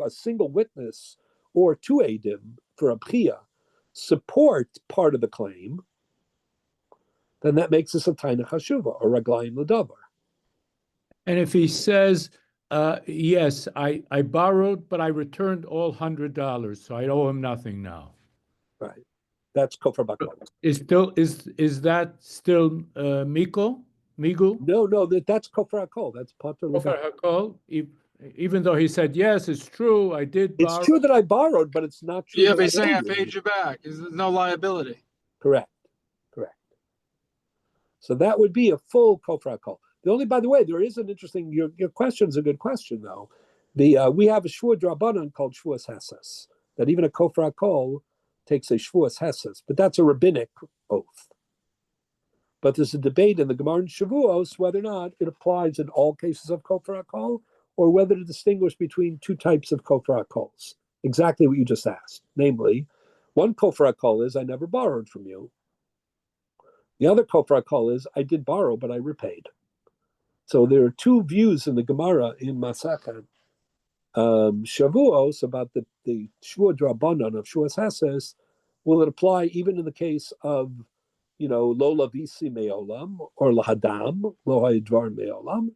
a single witness or two eidim for a b'chia support part of the claim, then that makes us a taina chashuva, or raglayim l'davar. And if he says, yes, I borrowed, but I returned all $100, so I owe him nothing now. Right. That's kofar bakol. Is that still Miko? Migu? No, that's kofar hakol. That's pater Kofar hakol. Even though he said, yes, it's true, I did borrow. It's true that I borrowed, but it's not true. Yeah, but he's saying I paid you back. There's no liability. Correct. So that would be a full kofar hakol. By the way, there is an interesting. Your question's a good question, though. We have a shvua drabanan called shvuas heses, that even a kofar hakol takes a shvuas heses, but that's a rabbinic oath. But there's a debate in the Gemara and Shavuos whether or not it applies in all cases of kofar hakol, or whether to distinguish between two types of kofar hakols. Exactly what you just asked. Namely, one kofar hakol is I never borrowed from you. The other kofar hakol is I did borrow, but I repaid. So there are two views in the Gemara in Masachet Shavuos about the Shvuah Drabanan of Shuas Hases. Will it apply even in the case of, Lola Visi Meolam or Lahadam, Loha Dvar Meolam?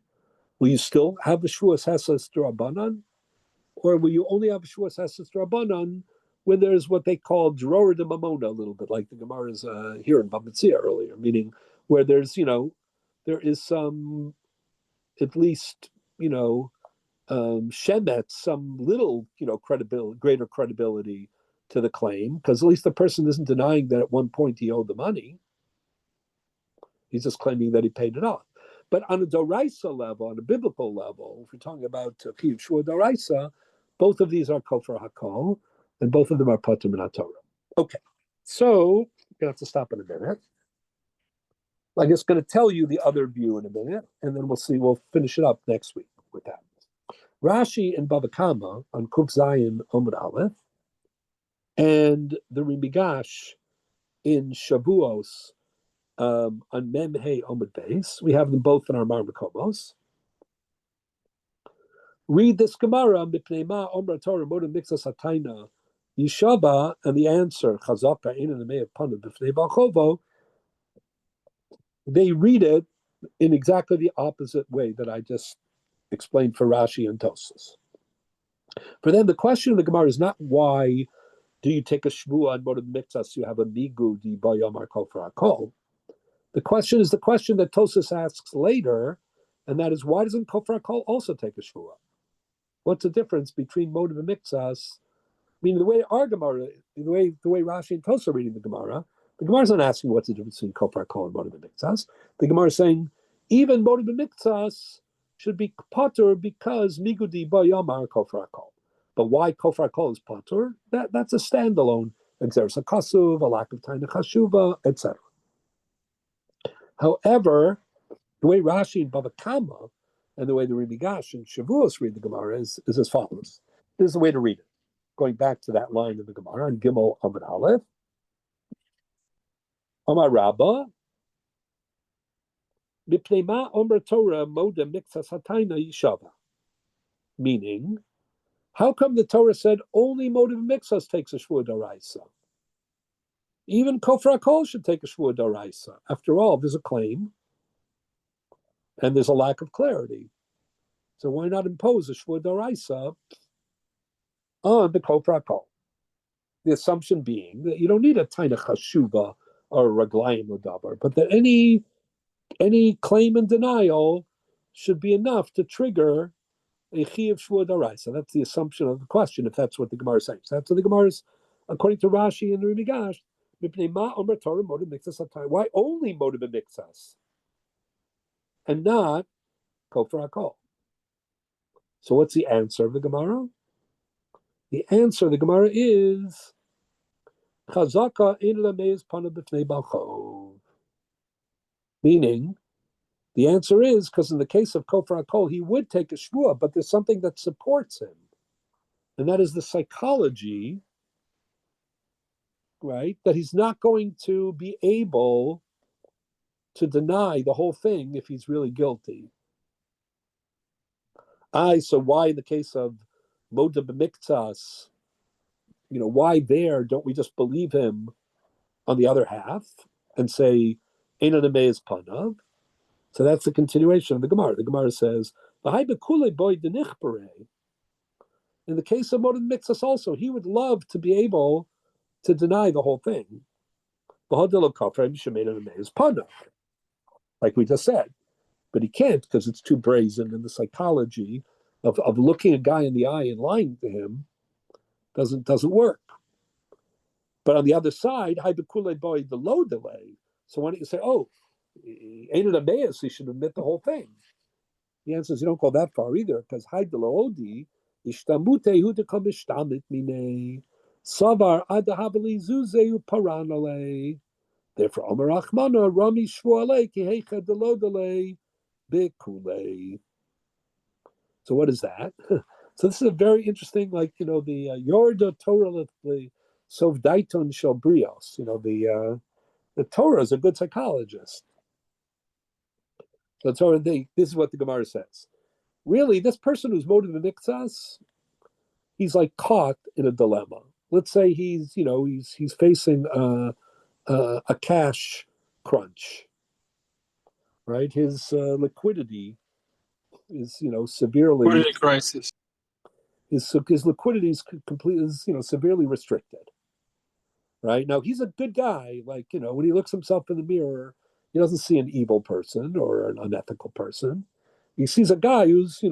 Will you still have the Shuas Hases Drabanan? Or will you only have Shuas Hases Drabanan when there's what they call Drora de Mamona, a little bit like the Gemara's here in Bamitzia earlier, meaning where there's, there is some, at least, shemet, some little, credibility, greater credibility to the claim, because at least the person isn't denying that at one point he owed the money. He's just claiming that he paid it off. But on a doraisa level, on a biblical level, if we're talking about Chiv Shua doraisa, both of these are kofar hakol, and both of them are patur min Torah. Okay, so we're gonna have to stop in a minute. I'm just going to tell you the other view in a minute, and then we'll finish it up next week with that. Rashi in Bava Kama on Kuf Zayin Omid Aleph, and the Rimigash in Shavuos on Mem Hey Omid Beis. We have them both in our Marmakomos. Read this Gemara, Mipnei Ma Omra Torah Moda Mixas Hataina Yishaba, and the answer Chazaka in the Mei of Panu B'Fnei Balchovo. They read it in exactly the opposite way that I just explained for Rashi and Tosas. For them, the question of the Gemara is not why do you take a shvuah on Moed Mitzvahs, you have a migu di bayamar kol for akol. The question is the question that Tosas asks later, and that is, why doesn't kol for akol also take a shvuah? What's the difference between Moed Mitzvahs? I mean, the way our Gemara, the way Rashi and Tosas are reading the Gemara is not asking what's the difference between kol for akol and Moed Mitzvahs. The Gemara is saying even Moed Mitzvahs should be patur because migudi bayamar kol for akol. But why kol for akol is patur? That's a standalone exeris kasuv, a lack of taina chashuva, etc. However, the way Rashi and Bava Kama and the way the Rimigash and Shavuos read the Gemara is as follows. This is the way to read it. Going back to that line of the Gemara on Gimel Amud Aleph. Amar Rabba, Mipnei ma omer Torah moda mixas hataina yishava. Meaning, how come the Torah said only motive mixas takes a shvuah d'oraisa? Even kofar hakol should take a shvuah d'oraisa. After all, there's a claim, and there's a lack of clarity. So why not impose a shvuah d'oraisa on the kofar hakol? The assumption being that you don't need a taina chashuva or a raglayim l'davar, but that any claim and denial should be enough to trigger a chiyuv shvuah d'oraisa. That's the assumption of the question, if that's what the Gemara is saying. So that's what the Gemara is, according to Rashi and the Rimigash. Why only motive mixas and not kofar hakol? So what's the answer of the Gemara? The answer of the Gemara is chazaka in lameiz panav b'fnei balchov. Meaning, the answer is because in the case of kofar hakol, he would take a shvuah, but there's something that supports him, and that is the psychology, right? That he's not going to be able to deny the whole thing if he's really guilty. So why in the case of moda b'miktsas, why there don't we just believe him on the other half and say Eina Nemeis Panav? So that's the continuation of the Gemara. The Gemara says, in the case of Moed Mitzvahs also, he would love to be able to deny the whole thing. Like we just said. But he can't because it's too brazen, and the psychology of looking a guy in the eye and lying to him doesn't work. But on the other side, the low delay. So why don't you say, ain't it a meis? He should admit the whole thing. The answer is you don't go that far either, because haidelaodi ishtamute hu dekam ishtamit mine savar adahabali zuzeu paranale. Therefore, Omer Achmana Rami Shvuale ki heicha delo delay bikule. So what is that? So this is a very interesting, the Yorda Torah, the Sovdaiton Shel Brios. The Torah is a good psychologist. So this is what the Gemara says. Really, this person who's motive mixas, he's like caught in a dilemma. Let's say he's facing a cash crunch, right? His liquidity is severely Liquidity crisis. his liquidity is completely severely restricted. Right now, he's a good guy. Like when he looks himself in the mirror, he doesn't see an evil person or an unethical person. He sees a guy who's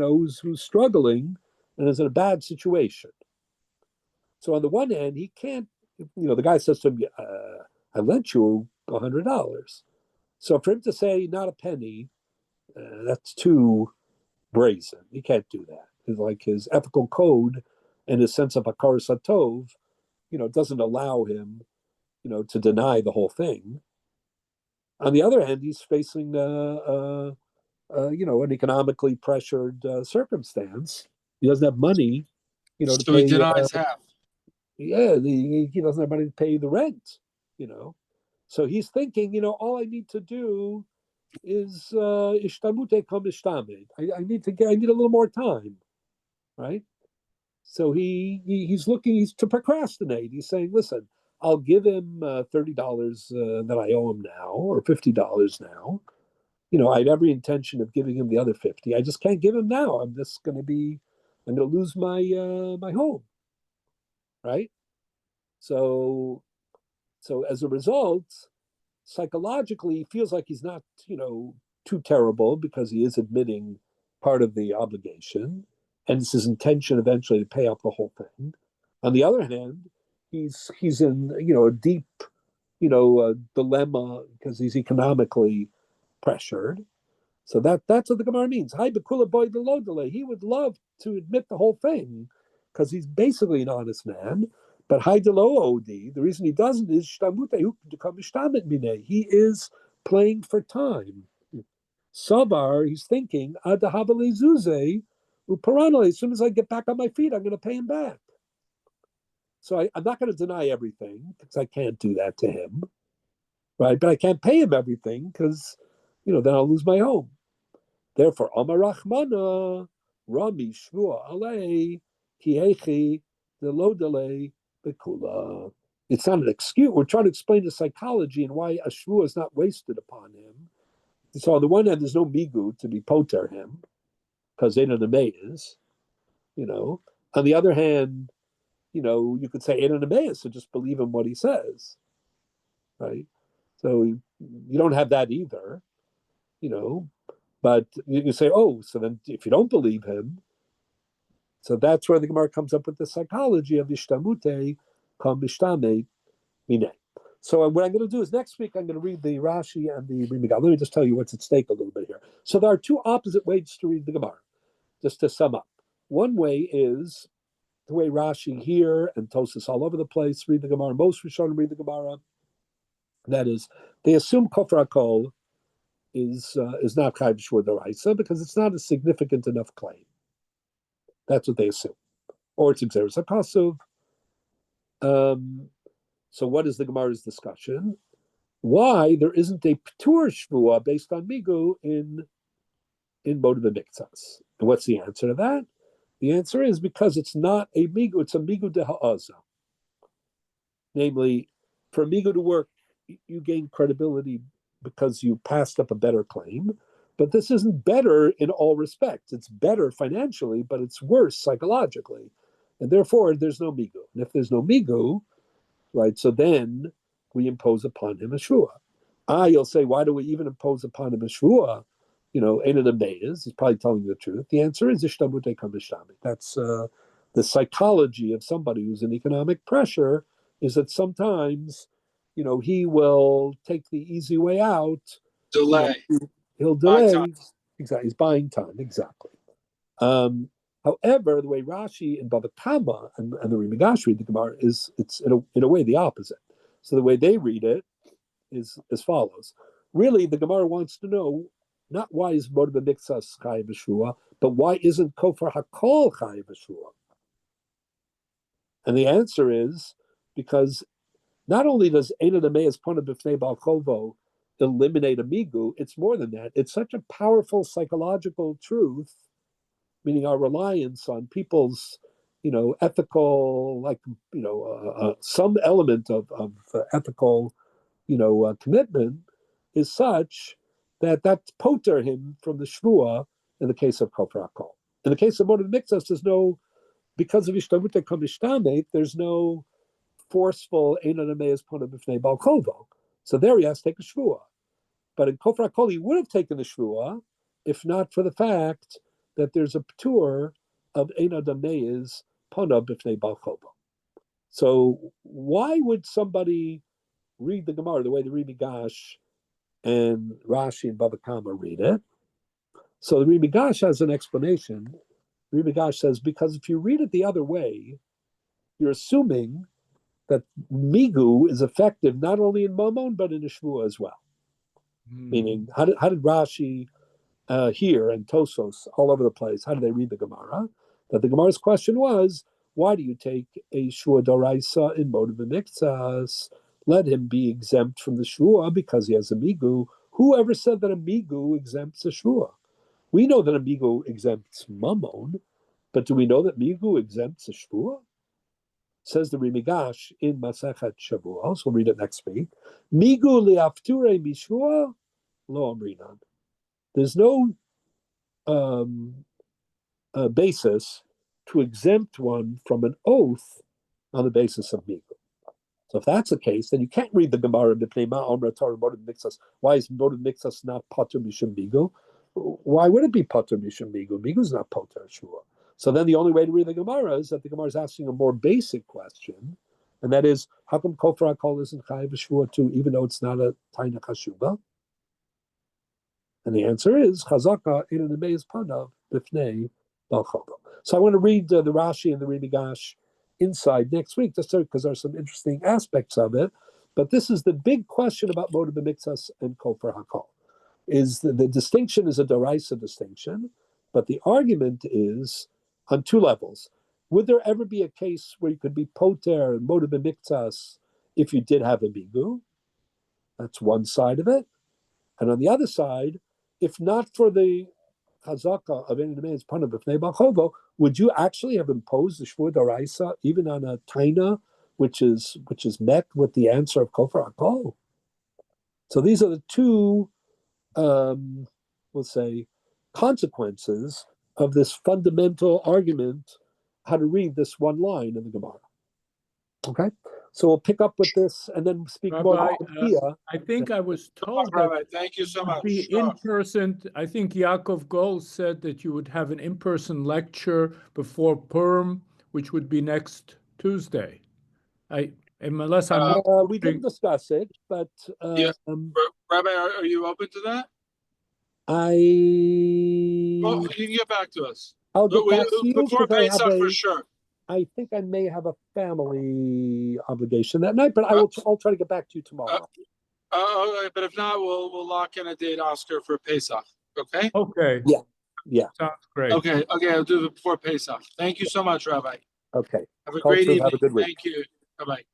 struggling and is in a bad situation. So on the one hand, he can't. The guy says to him, "I lent you $100." So for him to say not a penny, that's too brazen. He can't do that. It's like his ethical code and his sense of hakar satov, doesn't allow him, to deny the whole thing. On the other hand, he's facing, an economically pressured circumstance. He doesn't have money, to So pay. he denies half. Yeah, he doesn't have money to pay the rent. So he's thinking, all I need to do is ishtamute kam ishtamed. I need a little more time, right? So he's to procrastinate. He's saying, listen, I'll give him $30 that I owe him now, or $50 now. I had every intention of giving him the other 50. I just can't give him now. I'm going to lose my home, right? So as a result, psychologically, he feels like he's not, too terrible because he is admitting part of the obligation, and it's his intention eventually to pay up the whole thing. On the other hand, he's in a deep dilemma because he's economically pressured. So that's what the Gemara means. Hi bekula boy the low delay. He would love to admit the whole thing because he's basically an honest man. But hi delo odi. The reason he doesn't is shtamute hu become shtamet mine. He is playing for time. Sabar, he's thinking adahabale zuze uparanale. As soon as I get back on my feet, I'm going to pay him back. So I'm not going to deny everything because I can't do that to him, right? But I can't pay him everything because, then I'll lose my home. Therefore, Amar Rachmana, Rami Shvua Alei, Kiechi, the low delay, the kula. It's not an excuse. We're trying to explain the psychology and why a shvua is not wasted upon him. So on the one hand, there's no migu to be poter him, because Einan is, On the other hand, you could say Einan Ameis, so just believe him what he says, right? So you don't have that either, But you can say, oh, so then if you don't believe him, so that's where the Gemara comes up with the psychology of ishtamute kam ishtame mine. So what I'm going to do is next week I'm going to read the Rashi and the Rimigal. Let me just tell you what's at stake a little bit here. So there are two opposite ways to read the Gemara, just to sum up. One way is the way Rashi here and Tosas all over the place read the Gemara. Most Rishonim read the Gemara. That is, they assume Kofar HaKol is not Chayv Shvur D'Oraisa because it's not a significant enough claim. That's what they assume. Or it's Xeris HaPasuv. So what is the Gemara's discussion? Why there isn't a P'tur Shvua based on Migu in Moed B'Miktzas? And what's the answer to that? The answer is because it's not a Migu, it's a Migu de Ha'aza. Namely, for a Migu to work, you gain credibility because you passed up a better claim. But this isn't better in all respects. It's better financially, but it's worse psychologically. And therefore, there's no migu. And if there's no migu, right, so then we impose upon him a shvua. You'll say, why do we even impose upon him a shvua? Ain't it amazing? He's probably telling you the truth. The answer is ishtamute kam ishtami. That's the psychology of somebody who's in economic pressure, is that sometimes he will take the easy way out. Delay. He'll delay. Exactly. He's buying time. Exactly. However, the way Rashi and Bava Kama and the Rimigash read the Gemara it's in a way the opposite. So the way they read it is as follows. Really, the Gemara wants to know not why is Moed B'Miktzas Chayav B'Shvua, but why isn't Kofar HaKol Chayav B'Shvua? And the answer is because not only does Einan Ameis Pona B'Fnei Bal Chovo eliminate a migu. It's more than that. It's such a powerful psychological truth, meaning our reliance on people's, ethical, some element of ethical, commitment is such that poter him from the shvua in the case of kofar hakol. In the case of moed b'miktzas, there's no, because of ishtamute kamishtamet, there's no forceful einon ameis pona b'fnei bal chovo. So there he has to take a shvua. But in kofar hakol, he would have taken the shvua if not for the fact that there's a ptur of einon ameis pona b'fnei bal chovo. So why would somebody read the Gemara the way the Rebbe Gash and Rashi and Bava Kama read it? So the Rebbe Gash has an explanation. Rebbe Gash says, because if you read it the other way, you're assuming that migu is effective not only in mamon but in a shvua as well. Meaning, how did Rashi here and Tosos all over the place, how do they read the Gemara? That the Gemara's question was, why do you take a shvua doraisa in moed b'miktzas? Let him be exempt from the shvua because he has a migu. Whoever said that a migu exempts a shvua? We know that a migu exempts mamon, but do we know that migu exempts a shvua? Says the Rimigash in Masechet Shavuos. We'll read it next week. Migu liafture mishvua lo amrinan. There's no basis to exempt one from an oath on the basis of migu. So if that's the case, then you can't read the Gemara b'pnei ma omra Torah moed b'miktzas. Why is moed b'miktzas not patur mishum migu? Why would it be patur mishum migu? Migu's not patur shvua. So then the only way to read the Gemara is that the Gemara is asking a more basic question, and that is, how come kofar hakol isn't chayiv shvua too, even though it's not a taina chashuba? And the answer is chazaka in the meis panav b'fnei bal chovo. So I want to read the Rashi and the Rebbe Gash inside next week, just because there are some interesting aspects of it. But this is the big question about moed b'miktzas and kofar hakol. Is the distinction is a deraisa distinction, but the argument is on two levels. Would there ever be a case where you could be poter and moed b'miktzas if you did have a migu? That's one side of it. And on the other side, if not for the chazaka of any man's panav b'fnei bal chovo, would you actually have imposed the shvua daraisa even on a taina, which is met with the answer of kofar hakol? So these are the two, we'll say, consequences of this fundamental argument, how to read this one line in the Gemara. Okay, so we'll pick up with this and then speak Rabbi, more about the I think I was told Rabbi, that thank you so to much. be in person. I think Yaakov Gold said that you would have an in-person lecture before Purim, which would be next Tuesday. Unless I'm we didn't discuss it, but Yeah. Rabbi, are you open to that? Oh, You can get back to us. I'll get back to you Before because Pesach, for sure. I think I may have a family obligation that night, but I'll try to get back to you tomorrow. But if not, we'll lock in a date, Oscar, for Pesach. Okay? okay. Yeah. Sounds great. Okay, I'll do it before Pesach. Thank you so much, Rabbi. Okay. Have a Call great through. evening. Have a good week. Thank you. Bye-bye.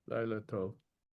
Laila Tov.